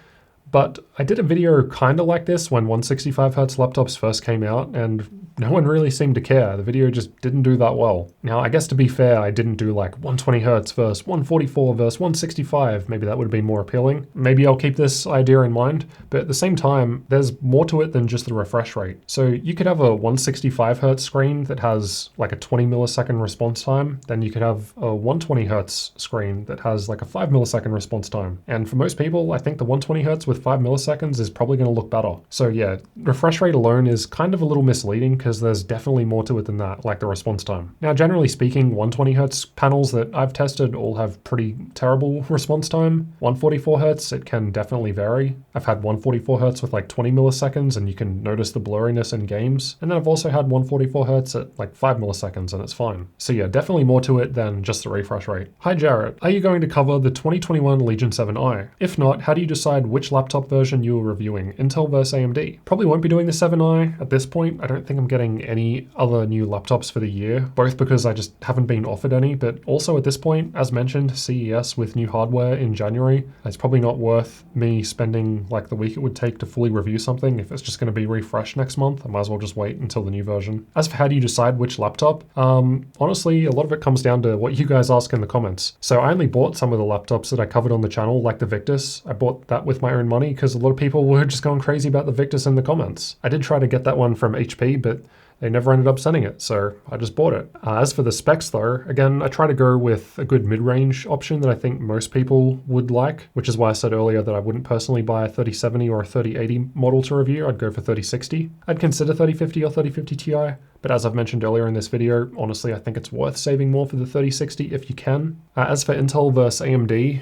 But I did a video kind of like this when 165Hz laptops first came out, and no one really seemed to care. The video just didn't do that well. Now, I guess to be fair, I didn't do like 120Hz versus 144 versus 165. Maybe that would have been more appealing. Maybe I'll keep this idea in mind, but at the same time, there's more to it than just the refresh rate. So you could have a 165Hz screen that has like a 20 millisecond response time. Then you could have a 120Hz screen that has like a 5 millisecond response time. And for most people, I think the 120Hz with 5 milliseconds is probably going to look better. So yeah, refresh rate alone is kind of a little misleading because there's definitely more to it than that, like the response time. Now, generally speaking, 120Hz panels that I've tested all have pretty terrible response time. 144Hz, it can definitely vary. I've had 144Hz with like 20 milliseconds and you can notice the blurriness in games. And then I've also had 144Hz at like 5 milliseconds and it's fine. So yeah, definitely more to it than just the refresh rate. Hi Jarrod, are you going to cover the 2021 Legion 7i? If not, how do you decide which laptop version you are reviewing, Intel versus AMD? Probably won't be doing the 7i at this point. I don't think I'm getting any other new laptops for the year, both because I just haven't been offered any, but also at this point, as mentioned, CES with new hardware in January. It's probably not worth me spending like the week it would take to fully review something if it's just going to be refreshed next month. I might as well just wait until the new version. As for how do you decide which laptop, honestly, a lot of it comes down to what you guys ask in the comments. So I only bought some of the laptops that I covered on the channel, like the Victus. I bought that with my own money because a lot of people were just going crazy about the Victus in the comments. I did try to get that one from HP, but They never ended up sending it, so I just bought it. As for the specs though, again, I try to go with a good mid-range option that I think most people would like, which is why I said earlier that I wouldn't personally buy a 3070 or a 3080 model to review. I'd go for 3060. I'd consider 3050 or 3050 Ti, but as I've mentioned earlier in this video, honestly, I think it's worth saving more for the 3060 if you can. As for Intel versus AMD,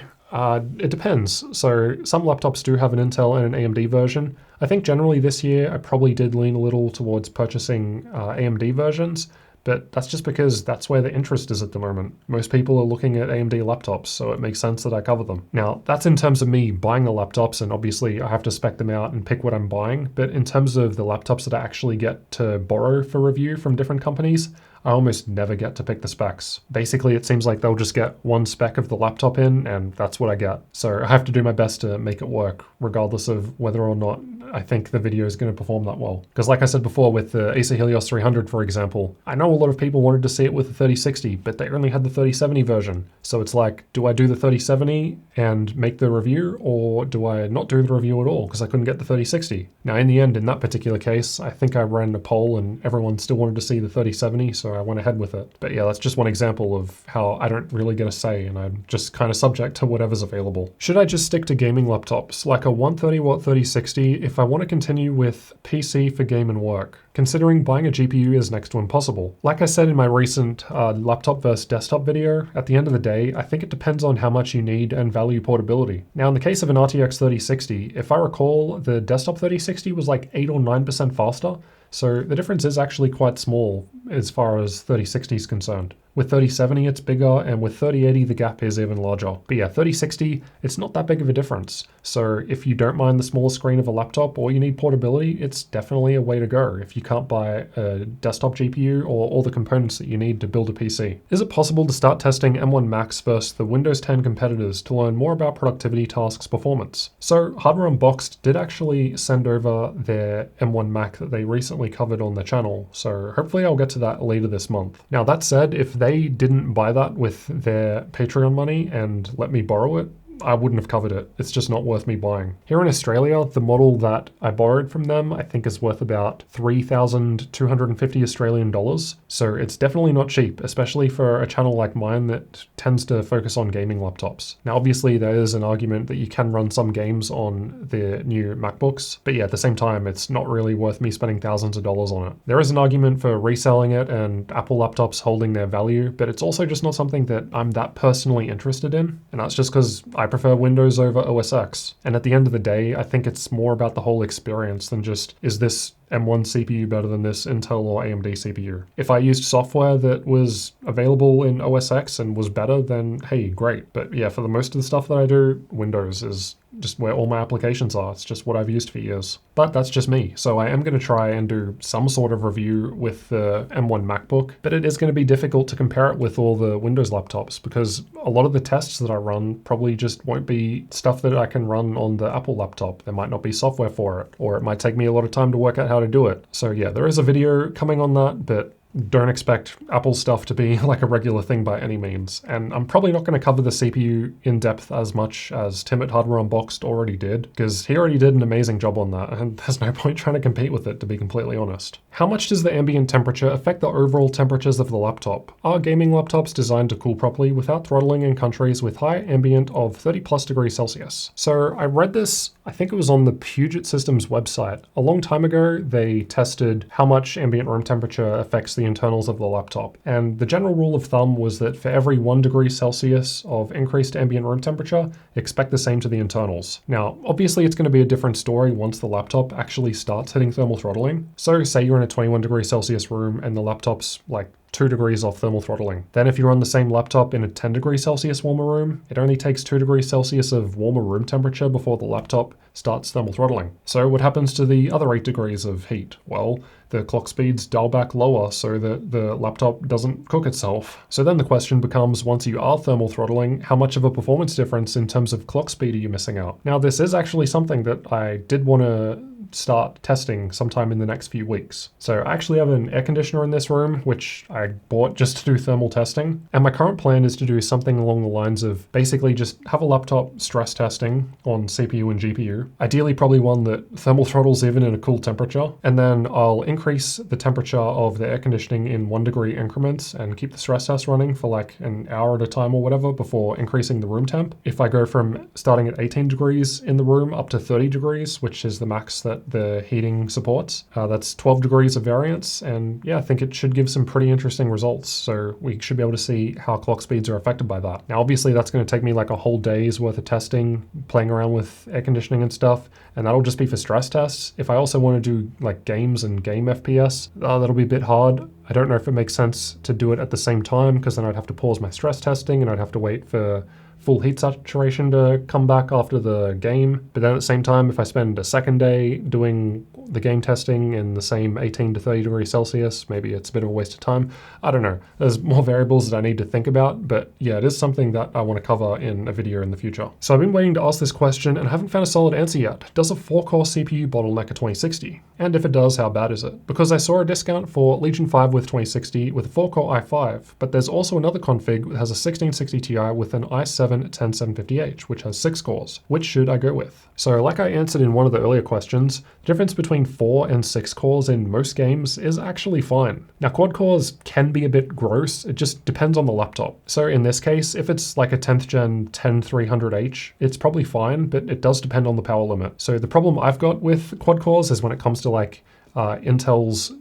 it depends. So some laptops do have an Intel and an AMD version. I think generally this year I probably did lean a little towards purchasing AMD versions, but that's just because that's where the interest is at the moment. Most people are looking at AMD laptops, so it makes sense that I cover them. Now, that's in terms of me buying the laptops, and obviously I have to spec them out and pick what I'm buying, but in terms of the laptops that I actually get to borrow for review from different companies, I almost never get to pick the specs. Basically, it seems like they'll just get one spec of the laptop in, and that's what I get. So I have to do my best to make it work, regardless of whether or not I think the video is going to perform that well. Because like I said before with the Acer Helios 300, for example, I know a lot of people wanted to see it with the 3060, but they only had the 3070 version. So it's like, do I do the 3070 and make the review, or do I not do the review at all because I couldn't get the 3060? Now, in the end, in that particular case, I think I ran a poll and everyone still wanted to see the 3070, so I went ahead with it. But yeah, that's just one example of how I don't really get a say and I'm just kind of subject to whatever's available. Should I just stick to gaming laptops, like a 130 watt 3060, if I want to continue with PC for game and work, considering buying a GPU is next to impossible? Like I said in my recent laptop versus desktop video, at the end of the day, I think it depends on how much you need and value portability. Now, in the case of an RTX 3060, if I recall, the desktop 3060 was like 8 or 9% faster, so the difference is actually quite small as far as 3060 is concerned. With 3070, it's bigger, and with 3080, the gap is even larger. But yeah, 3060, it's not that big of a difference. So if you don't mind the smaller screen of a laptop or you need portability, it's definitely a way to go if you can't buy a desktop GPU or all the components that you need to build a PC. Is it possible to start testing M1 Macs versus the Windows 10 competitors to learn more about productivity tasks performance? So Hardware Unboxed did actually send over their M1 Mac that they recently covered on the channel, so hopefully I'll get to that later this month. Now that said, if they didn't buy that with their Patreon money and let me borrow it, I wouldn't have covered it. It's just not worth me buying. Here in Australia, the model that I borrowed from them, I think is worth about 3,250 Australian dollars. So it's definitely not cheap, especially for a channel like mine that tends to focus on gaming laptops. Now, obviously there is an argument that you can run some games on the new MacBooks, but yeah, at the same time, it's not really worth me spending thousands of dollars on it. There is an argument for reselling it and Apple laptops holding their value, but it's also just not something that I'm that personally interested in. And that's just because I prefer Windows over OS X. And at the end of the day, I think it's more about the whole experience than just, is this M1 CPU better than this Intel or AMD CPU? If I used software that was available in OS X and was better, then hey, great. But yeah, for the most of the stuff that I do, Windows is just where all my applications are. It's just what I've used for years. But that's just me. So I am going to try and do some sort of review with the M1 MacBook, but it is going to be difficult to compare it with all the Windows laptops because a lot of the tests that I run probably just won't be stuff that I can run on the Apple laptop. There might not be software for it, or it might take me a lot of time to work out how to do it. So yeah, there is a video coming on that, but don't expect Apple stuff to be like a regular thing by any means. And I'm probably not going to cover the CPU in depth as much as Tim at Hardware Unboxed already did, because he already did an amazing job on that, and there's no point trying to compete with it, to be completely honest. How much does the ambient temperature affect the overall temperatures of the laptop? Are gaming laptops designed to cool properly without throttling in countries with high ambient of 30+ degrees Celsius? So I read this, I think it was on the Puget Systems website. A long time ago, they tested how much ambient room temperature affects the internals of the laptop. And the general rule of thumb was that for every 1 degree Celsius of increased ambient room temperature, expect the same to the internals. Now, obviously it's going to be a different story once the laptop actually starts hitting thermal throttling. So say you're in a 21 degree Celsius room and the laptop's like 2 degrees off thermal throttling. Then if you run the same laptop in a 10 degrees Celsius warmer room, it only takes 2 degrees Celsius of warmer room temperature before the laptop starts thermal throttling. So what happens to the other 8 degrees of heat? Well, the clock speeds dial back lower so that the laptop doesn't cook itself. So then the question becomes, once you are thermal throttling, how much of a performance difference in terms of clock speed are you missing out? Now, this is actually something that I did want to start testing sometime in the next few weeks. So I actually have an air conditioner in this room, which I bought just to do thermal testing. And my current plan is to do something along the lines of basically just have a laptop stress testing on CPU and GPU. Ideally, probably one that thermal throttles even in a cool temperature. And then I'll increase the temperature of the air conditioning in 1 degree increments and keep the stress test running for like an hour at a time or whatever before increasing the room temp. If I go from starting at 18 degrees in the room up to 30 degrees, which is the max that the heating supports, that's 12 degrees of variance. And yeah, I think it should give some pretty interesting results. So we should be able to see how clock speeds are affected by that. Now, obviously that's going to take me like a whole day's worth of testing, playing around with air conditioning and stuff. And that'll just be for stress tests. If I also want to do like games and game FPS, that'll be a bit hard. I don't know if it makes sense to do it at the same time, because then I'd have to pause my stress testing and I'd have to wait for full heat saturation to come back after the game. But then at the same time, if I spend a second day doing the game testing in the same 18 to 30 degrees Celsius, maybe it's a bit of a waste of time. I don't know. There's more variables that I need to think about, but yeah, it is something that I want to cover in a video in the future. So I've been waiting to ask this question and I haven't found a solid answer yet. Does a 4-core CPU bottleneck a 2060? And if it does, how bad is it? Because I saw a discount for Legion 5 with 2060 with a 4-core i5, but there's also another config that has a 1660 Ti with an i7 10750H, which has 6 cores. Which should I go with? So like I answered in one of the earlier questions, the difference between 4 and 6 cores in most games is actually fine. Now quad cores can be a bit gross, it just depends on the laptop. So in this case, if it's like a 10th gen 10300H, it's probably fine, but it does depend on the power limit. So the problem I've got with quad cores is when it comes to like Intel's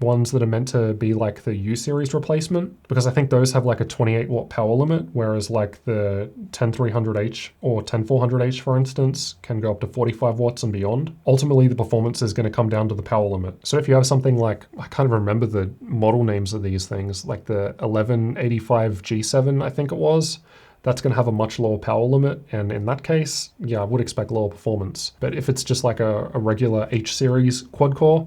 ones that are meant to be like the U series replacement, because I think those have like a 28 watt power limit, whereas like the 10300H or 10400H, for instance, can go up to 45 watts and beyond. Ultimately, the performance is going to come down to the power limit. So if you have something like, I can't remember the model names of these things, like the 1185 G7, I think it was, that's going to have a much lower power limit, and in that case, yeah, I would expect lower performance. But if it's just like a regular H series quad core,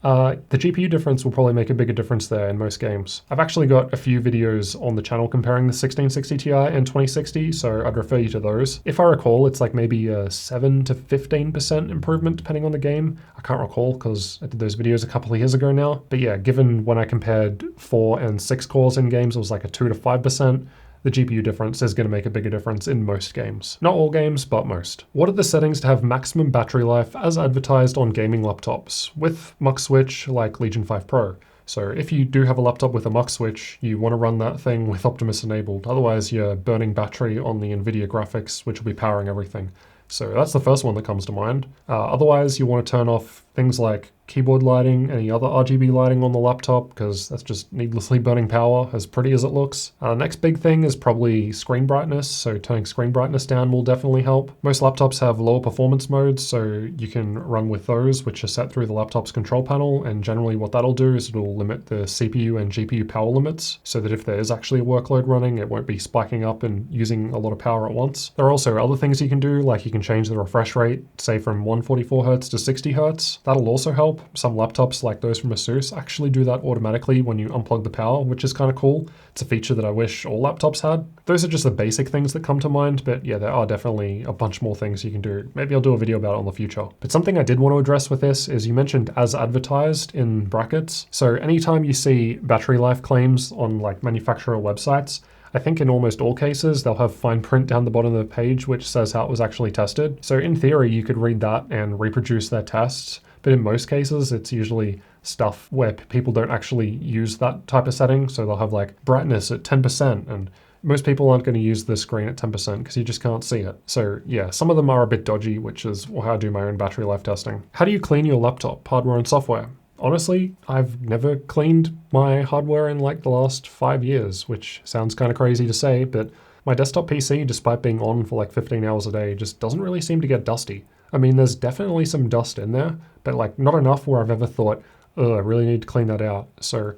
the GPU difference will probably make a bigger difference there in most games. I've actually got a few videos on the channel comparing the 1660 Ti and 2060, so I'd refer you to those. If I recall, it's like maybe a 7 to 15% improvement depending on the game. I can't recall because I did those videos a couple of years ago now. But yeah, given when I compared 4 and 6 cores in games, it was like a 2 to 5%. The GPU difference is going to make a bigger difference in most games. Not all games, but most. What are the settings to have maximum battery life as advertised on gaming laptops with mux switch like Legion 5 Pro? So if you do have a laptop with a mux switch, you want to run that thing with Optimus enabled. Otherwise, you're burning battery on the NVIDIA graphics, which will be powering everything. So that's the first one that comes to mind. Otherwise, you want to turn off things like keyboard lighting, any other RGB lighting on the laptop, because that's just needlessly burning power, as pretty as it looks. Next big thing is probably screen brightness, so turning screen brightness down will definitely help. Most laptops have lower performance modes, so you can run with those, which are set through the laptop's control panel, and generally what that'll do is it'll limit the CPU and GPU power limits, so that if there is actually a workload running, it won't be spiking up and using a lot of power at once. There are also other things you can do, like you can change the refresh rate, say from 144Hz to 60Hz. That'll also help. Some laptops like those from ASUS actually do that automatically when you unplug the power, which is kind of cool. It's a feature that I wish all laptops had. Those are just the basic things that come to mind, but yeah, there are definitely a bunch more things you can do. Maybe I'll do a video about it in the future. But something I did want to address with this is you mentioned as advertised in brackets. So anytime you see battery life claims on like manufacturer websites, I think in almost all cases, they'll have fine print down the bottom of the page which says how it was actually tested. So in theory, you could read that and reproduce their tests. But in most cases, it's usually stuff where people don't actually use that type of setting. So they'll have like brightness at 10%, and most people aren't going to use the screen at 10% because you just can't see it. So yeah, some of them are a bit dodgy, which is how I do my own battery life testing. How do you clean your laptop, hardware and software? Honestly, I've never cleaned my hardware in like the last 5 years, which sounds kind of crazy to say, but my desktop PC, despite being on for like 15 hours a day, just doesn't really seem to get dusty. I mean, there's definitely some dust in there, but like not enough where I've ever thought, oh, I really need to clean that out. So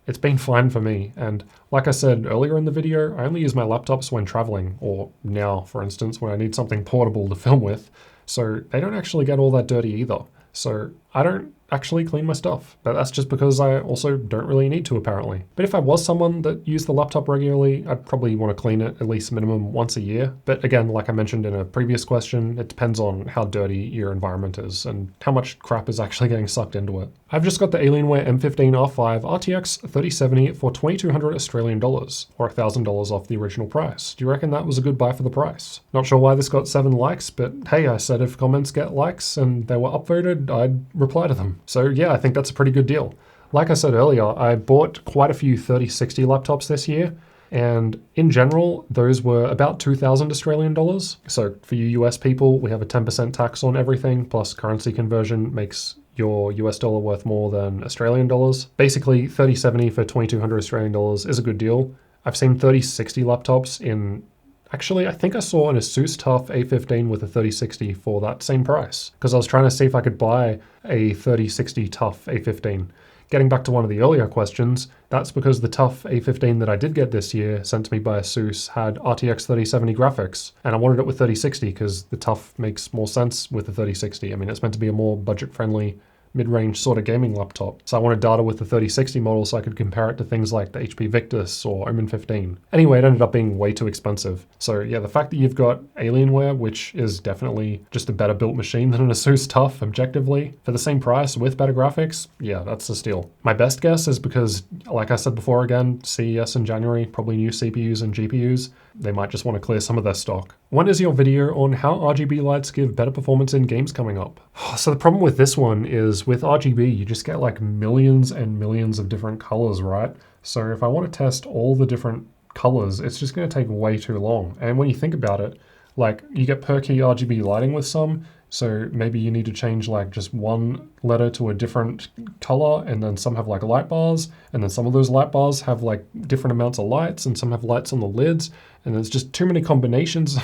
it's been fine for me. And like I said earlier in the video, I only use my laptops when traveling, or now, for instance, when I need something portable to film with. So they don't actually get all that dirty either. So I don't actually clean my stuff. But that's just because I also don't really need to, apparently. But if I was someone that used the laptop regularly, I'd probably want to clean it at least minimum once a year. But again, like I mentioned in a previous question, it depends on how dirty your environment is and how much crap is actually getting sucked into it. I've just got the Alienware M15R5 RTX 3070 for 2,200 Australian dollars, or $1,000 off the original price. Do you reckon that was a good buy for the price? Not sure why this got 7 likes, but hey, I said if comments get likes and they were upvoted, I'd reply to them. So yeah, I think that's a pretty good deal. Like I said earlier, I bought quite a few 3060 laptops this year, and in general, those were about 2,000 Australian dollars. So for you US people, we have a 10% tax on everything, plus currency conversion makes your US dollar worth more than Australian dollars. Basically, 3070 for 2,200 Australian dollars is a good deal. I've seen 3060 laptops in, actually, I think I saw an Asus TUF A15 with a 3060 for that same price, because I was trying to see if I could buy a 3060 TUF A15. Getting back to one of the earlier questions, that's because the TUF A15 that I did get this year, sent to me by Asus, had RTX 3070 graphics, and I wanted it with 3060 because the TUF makes more sense with the 3060. I mean, it's meant to be a more budget-friendly, mid-range sort of gaming laptop. So I wanted data with the 3060 model so I could compare it to things like the HP Victus or Omen 15. Anyway, it ended up being way too expensive. So yeah, the fact that you've got Alienware, which is definitely just a better built machine than an Asus TUF objectively, for the same price with better graphics, yeah, that's a steal. My best guess is because, like I said before again, CES in January, probably new CPUs and GPUs, they might just want to clear some of their stock. When is your video on how RGB lights give better performance in games coming up? So the problem with this one is with RGB, you just get like millions and millions of different colors, right? So if I want to test all the different colors, it's just going to take way too long. And when you think about it, like you get per key RGB lighting with some, so maybe you need to change like just one letter to a different color, and then some have like light bars, and then some of those light bars have like different amounts of lights, and some have lights on the lids, and there's just too many combinations.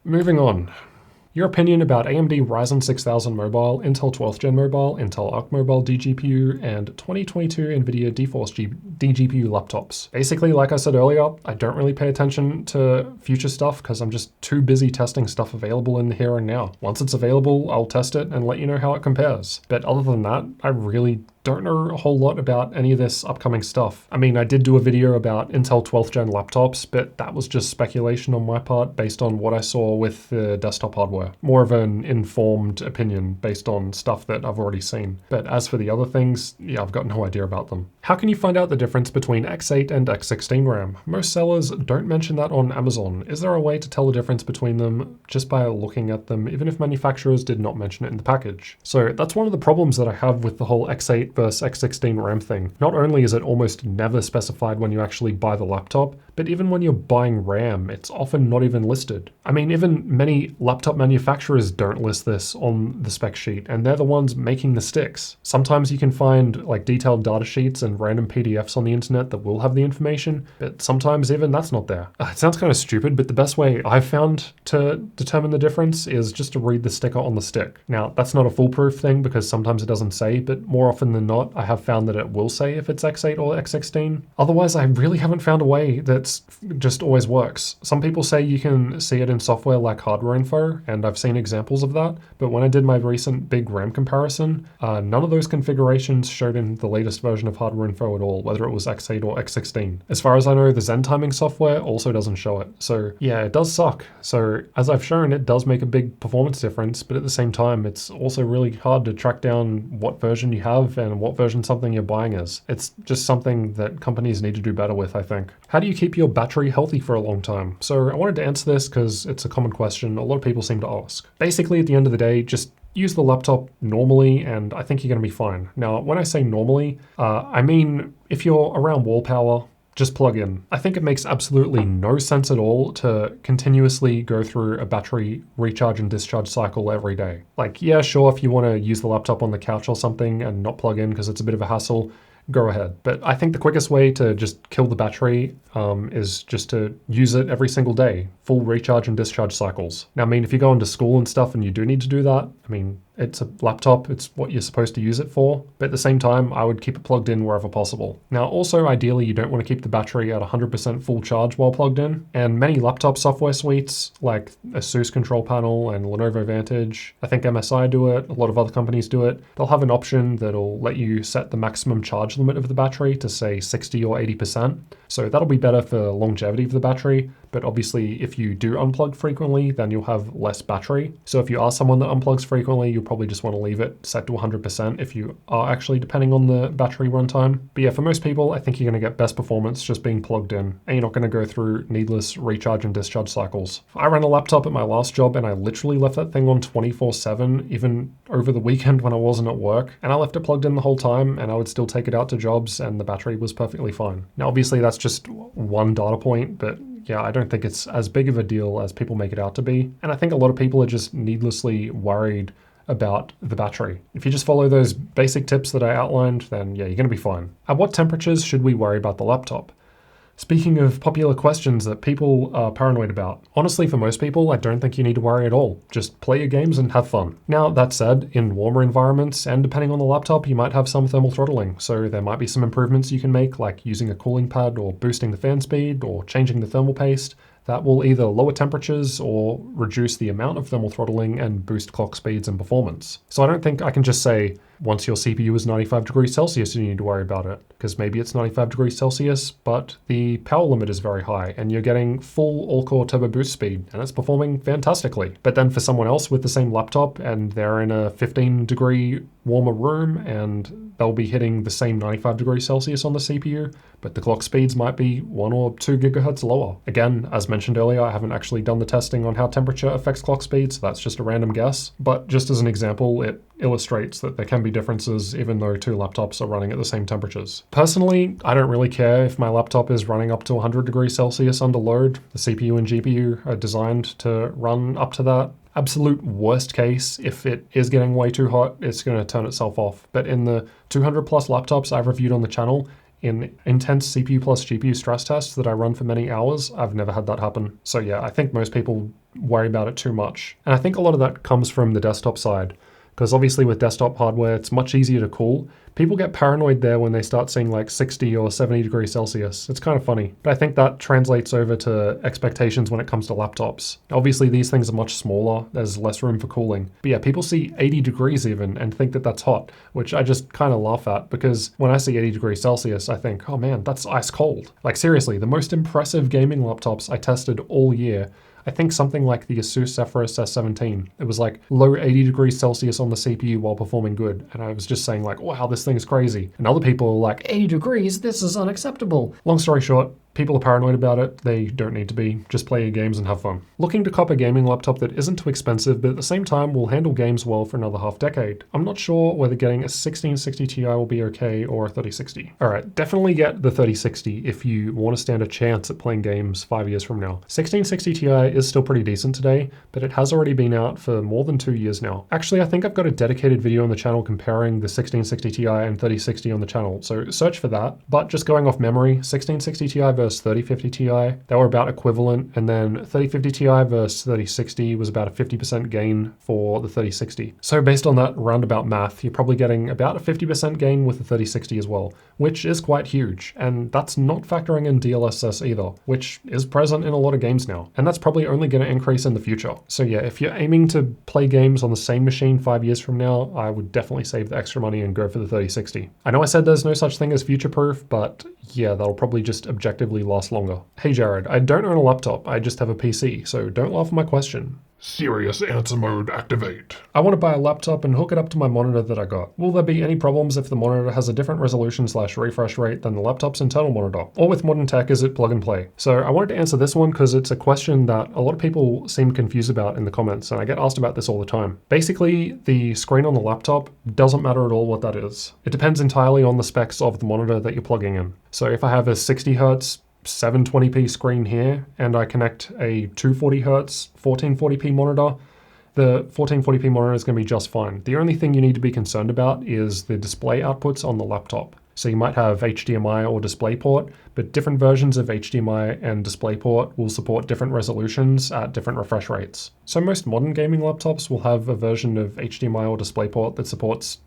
Moving on. Your opinion about AMD Ryzen 6000 Mobile, Intel 12th Gen Mobile, Intel Arc Mobile DGPU, and 2022 NVIDIA DeForce DGPU laptops. Basically, like I said earlier, I don't really pay attention to future stuff because I'm just too busy testing stuff available in the here and now. Once it's available, I'll test it and let you know how it compares. But other than that, I really don't know a whole lot about any of this upcoming stuff. I mean, I did do a video about Intel 12th Gen laptops, but that was just speculation on my part based on what I saw with the desktop hardware. More of an informed opinion based on stuff that I've already seen. But as for the other things, yeah, I've got no idea about them. How can you find out the difference between X8 and X16 RAM? Most sellers don't mention that on Amazon. Is there a way to tell the difference between them just by looking at them, even if manufacturers did not mention it in the package? So that's one of the problems that I have with the whole X8 versus X16 RAM thing. Not only is it almost never specified when you actually buy the laptop, but even when you're buying RAM, it's often not even listed. I mean, even many laptop manufacturers don't list this on the spec sheet, and they're the ones making the sticks. Sometimes you can find like detailed data sheets and random PDFs on the internet that will have the information, but sometimes even that's not there. It sounds kind of stupid, but the best way I've found to determine the difference is just to read the sticker on the stick. Now, that's not a foolproof thing because sometimes it doesn't say, but more often than not, I have found that it will say if it's X8 or X16. Otherwise, I really haven't found a way that's just always works. Some people say you can see it in software like Hardware Info, and I've seen examples of that, but when I did my recent big RAM comparison, none of those configurations showed in the latest version of Hardware Info at all, whether it was X8 or X16. As far as I know, the Zen timing software also doesn't show it. So yeah, it does suck. So as I've shown, it does make a big performance difference, but at the same time, it's also really hard to track down what version you have and what version something you're buying is. It's just something that companies need to do better with, I think. How do you keep your battery healthy for a long time? So I wanted to answer this because it's a common question a lot of people seem to ask. Basically, at the end of the day, just use the laptop normally, and I think you're going to be fine. Now, when I say normally, I mean if you're around wall power, just plug in. I think it makes absolutely no sense at all to continuously go through a battery recharge and discharge cycle every day. Like, yeah, sure, if you want to use the laptop on the couch or something and not plug in because it's a bit of a hassle, go ahead. But I think the quickest way to just kill the battery is just to use it every single day, full recharge and discharge cycles. Now, I mean, if you go into school and stuff and you do need to do that, I mean, It's a laptop, it's what you're supposed to use it for, but at the same time, I would keep it plugged in wherever possible. Now, also, ideally, you don't want to keep the battery at 100% full charge while plugged in, and many laptop software suites, like ASUS Control Panel and Lenovo Vantage, I think MSI do it, a lot of other companies do it, they'll have an option that'll let you set the maximum charge limit of the battery to say 60 or 80%. So that'll be better for longevity of the battery, but obviously if you do unplug frequently, then you'll have less battery. So if you are someone that unplugs frequently, you'll probably just want to leave it set to 100% if you are actually depending on the battery runtime. But yeah, for most people, I think you're going to get best performance just being plugged in, and you're not going to go through needless recharge and discharge cycles. I ran a laptop at my last job and I literally left that thing on 24/7, even over the weekend when I wasn't at work, and I left it plugged in the whole time, and I would still take it out to jobs and the battery was perfectly fine. Now, obviously that's just one data point, but yeah, I don't think it's as big of a deal as people make it out to be. And I think a lot of people are just needlessly worried about the battery. If you just follow those basic tips that I outlined, then yeah, you're gonna be fine. At what temperatures should we worry about the laptop? Speaking of popular questions that people are paranoid about, honestly for most people, I don't think you need to worry at all. Just play your games and have fun. Now, that said, in warmer environments and depending on the laptop, you might have some thermal throttling, so there might be some improvements you can make, like using a cooling pad or boosting the fan speed or changing the thermal paste. That will either lower temperatures or reduce the amount of thermal throttling and boost clock speeds and performance. So I don't think I can just say, once your CPU is 95 degrees Celsius, you need to worry about it, because maybe it's 95 degrees Celsius, but the power limit is very high and you're getting full all-core turbo boost speed and it's performing fantastically. But then for someone else with the same laptop and they're in a 15 degree warmer room and they'll be hitting the same 95 degrees Celsius on the CPU, but the clock speeds might be 1 or 2 gigahertz lower. Again, as mentioned earlier, I haven't actually done the testing on how temperature affects clock speed, so that's just a random guess. But just as an example, it illustrates that there can be differences even though two laptops are running at the same temperatures. Personally, I don't really care if my laptop is running up to 100 degrees Celsius under load. The CPU and GPU are designed to run up to that. Absolute worst case, if it is getting way too hot, it's going to turn itself off. But in the 200 plus laptops I've reviewed on the channel, in intense CPU plus GPU stress tests that I run for many hours, I've never had that happen. So yeah, I think most people worry about it too much. And I think a lot of that comes from the desktop side, because obviously with desktop hardware, it's much easier to cool. People get paranoid there when they start seeing like 60 or 70 degrees Celsius. It's kind of funny, but I think that translates over to expectations when it comes to laptops. Obviously, these things are much smaller. There's less room for cooling. But yeah, people see 80 degrees even and think that that's hot, which I just kind of laugh at, because when I see 80 degrees Celsius, I think, oh man, that's ice cold. Like seriously, the most impressive gaming laptops I tested all year, I think something like the ASUS Zephyrus S17. It was like low 80 degrees Celsius on the CPU while performing good. And I was just saying like, wow, this thing's crazy. And other people are like, 80 degrees, this is unacceptable. Long story short, people are paranoid about it. They don't need to be. Just play your games and have fun. Looking to cop a gaming laptop that isn't too expensive, but at the same time will handle games well for another half decade. I'm not sure whether getting a 1660 Ti will be okay or a 3060. All right, definitely get the 3060 if you want to stand a chance at playing games 5 years from now. 1660 Ti is still pretty decent today, but it has already been out for more than 2 years now. Actually, I think I've got a dedicated video on the channel comparing the 1660 Ti and 3060 on the channel, so search for that. But just going off memory, 1660 Ti versus 3050 Ti, they were about equivalent, and then 3050 Ti versus 3060 was about a 50% gain for the 3060. So based on that roundabout math, you're probably getting about a 50% gain with the 3060 as well, which is quite huge, and that's not factoring in DLSS either, which is present in a lot of games now, and that's probably only going to increase in the future. So yeah, if you're aiming to play games on the same machine 5 years from now, I would definitely save the extra money and go for the 3060. I know I said there's no such thing as future-proof, but yeah, that'll probably just objectively last longer. Hey Jared, I don't own a laptop, I just have a PC, so don't laugh at my question. Serious answer mode activate. I want to buy a laptop and hook it up to my monitor that I got. Will there be any problems if the monitor has a different resolution/refresh rate than the laptop's internal monitor? Or with modern tech, is it plug and play? So I wanted to answer this one because it's a question that a lot of people seem confused about in the comments, and I get asked about this all the time. Basically, the screen on the laptop doesn't matter at all what that is. It depends entirely on the specs of the monitor that you're plugging in. So if I have a 60 Hz 720p screen here and I connect a 240 Hz 1440p monitor, the 1440p monitor is going to be just fine. The only thing you need to be concerned about is the display outputs on the laptop. So you might have HDMI or DisplayPort, but different versions of HDMI and DisplayPort will support different resolutions at different refresh rates. So most modern gaming laptops will have a version of HDMI or DisplayPort that supports,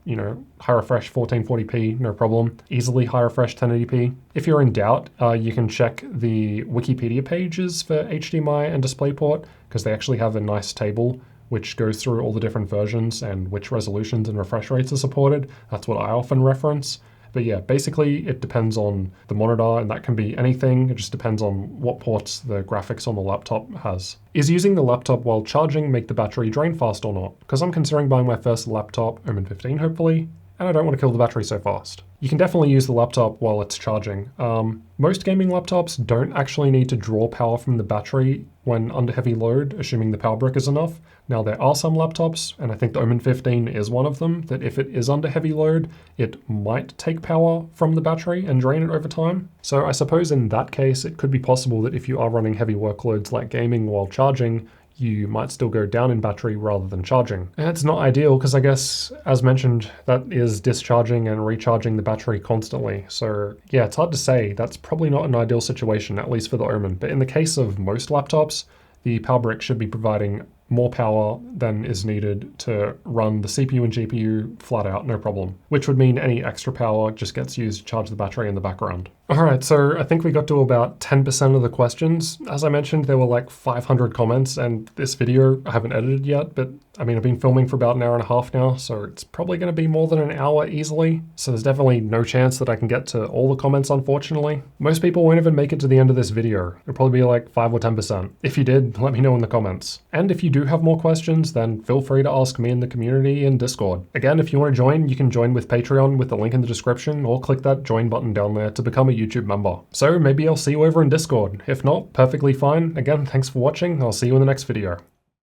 high refresh 1440p, no problem, easily high refresh 1080p. If you're in doubt, you can check the Wikipedia pages for HDMI and DisplayPort, because they actually have a nice table which goes through all the different versions and which resolutions and refresh rates are supported. That's what I often reference. But yeah, basically it depends on the monitor, and that can be anything. It just depends on what ports the graphics on the laptop has. Is using the laptop while charging make the battery drain fast or not? Because I'm considering buying my first laptop, Omen 15 hopefully, and I don't want to kill the battery so fast. You can definitely use the laptop while it's charging. Most gaming laptops don't actually need to draw power from the battery when under heavy load, assuming the power brick is enough. Now there are some laptops, and I think the Omen 15 is one of them, that if it is under heavy load, it might take power from the battery and drain it over time. So I suppose in that case, it could be possible that if you are running heavy workloads like gaming while charging, you might still go down in battery rather than charging. And it's not ideal because I guess, as mentioned, that is discharging and recharging the battery constantly. So yeah, it's hard to say. That's probably not an ideal situation, at least for the Omen. But in the case of most laptops, the power brick should be providing more power than is needed to run the CPU and GPU flat out, no problem. Which would mean any extra power just gets used to charge the battery in the background. Alright, so I think we got to about 10% of the questions. As I mentioned, there were like 500 comments, and this video I haven't edited yet, but I mean, I've been filming for about an hour and a half now, so it's probably going to be more than an hour easily. So there's definitely no chance that I can get to all the comments, unfortunately. Most people won't even make it to the end of this video. It'll probably be like 5 or 10%. If you did, let me know in the comments. And if you do have more questions, then feel free to ask me in the community in Discord. Again, if you want to join, you can join with Patreon with the link in the description, or click that join button down there to become a YouTube member. So maybe I'll see you over in Discord. If not, perfectly fine. Again, thanks for watching. I'll see you in the next video.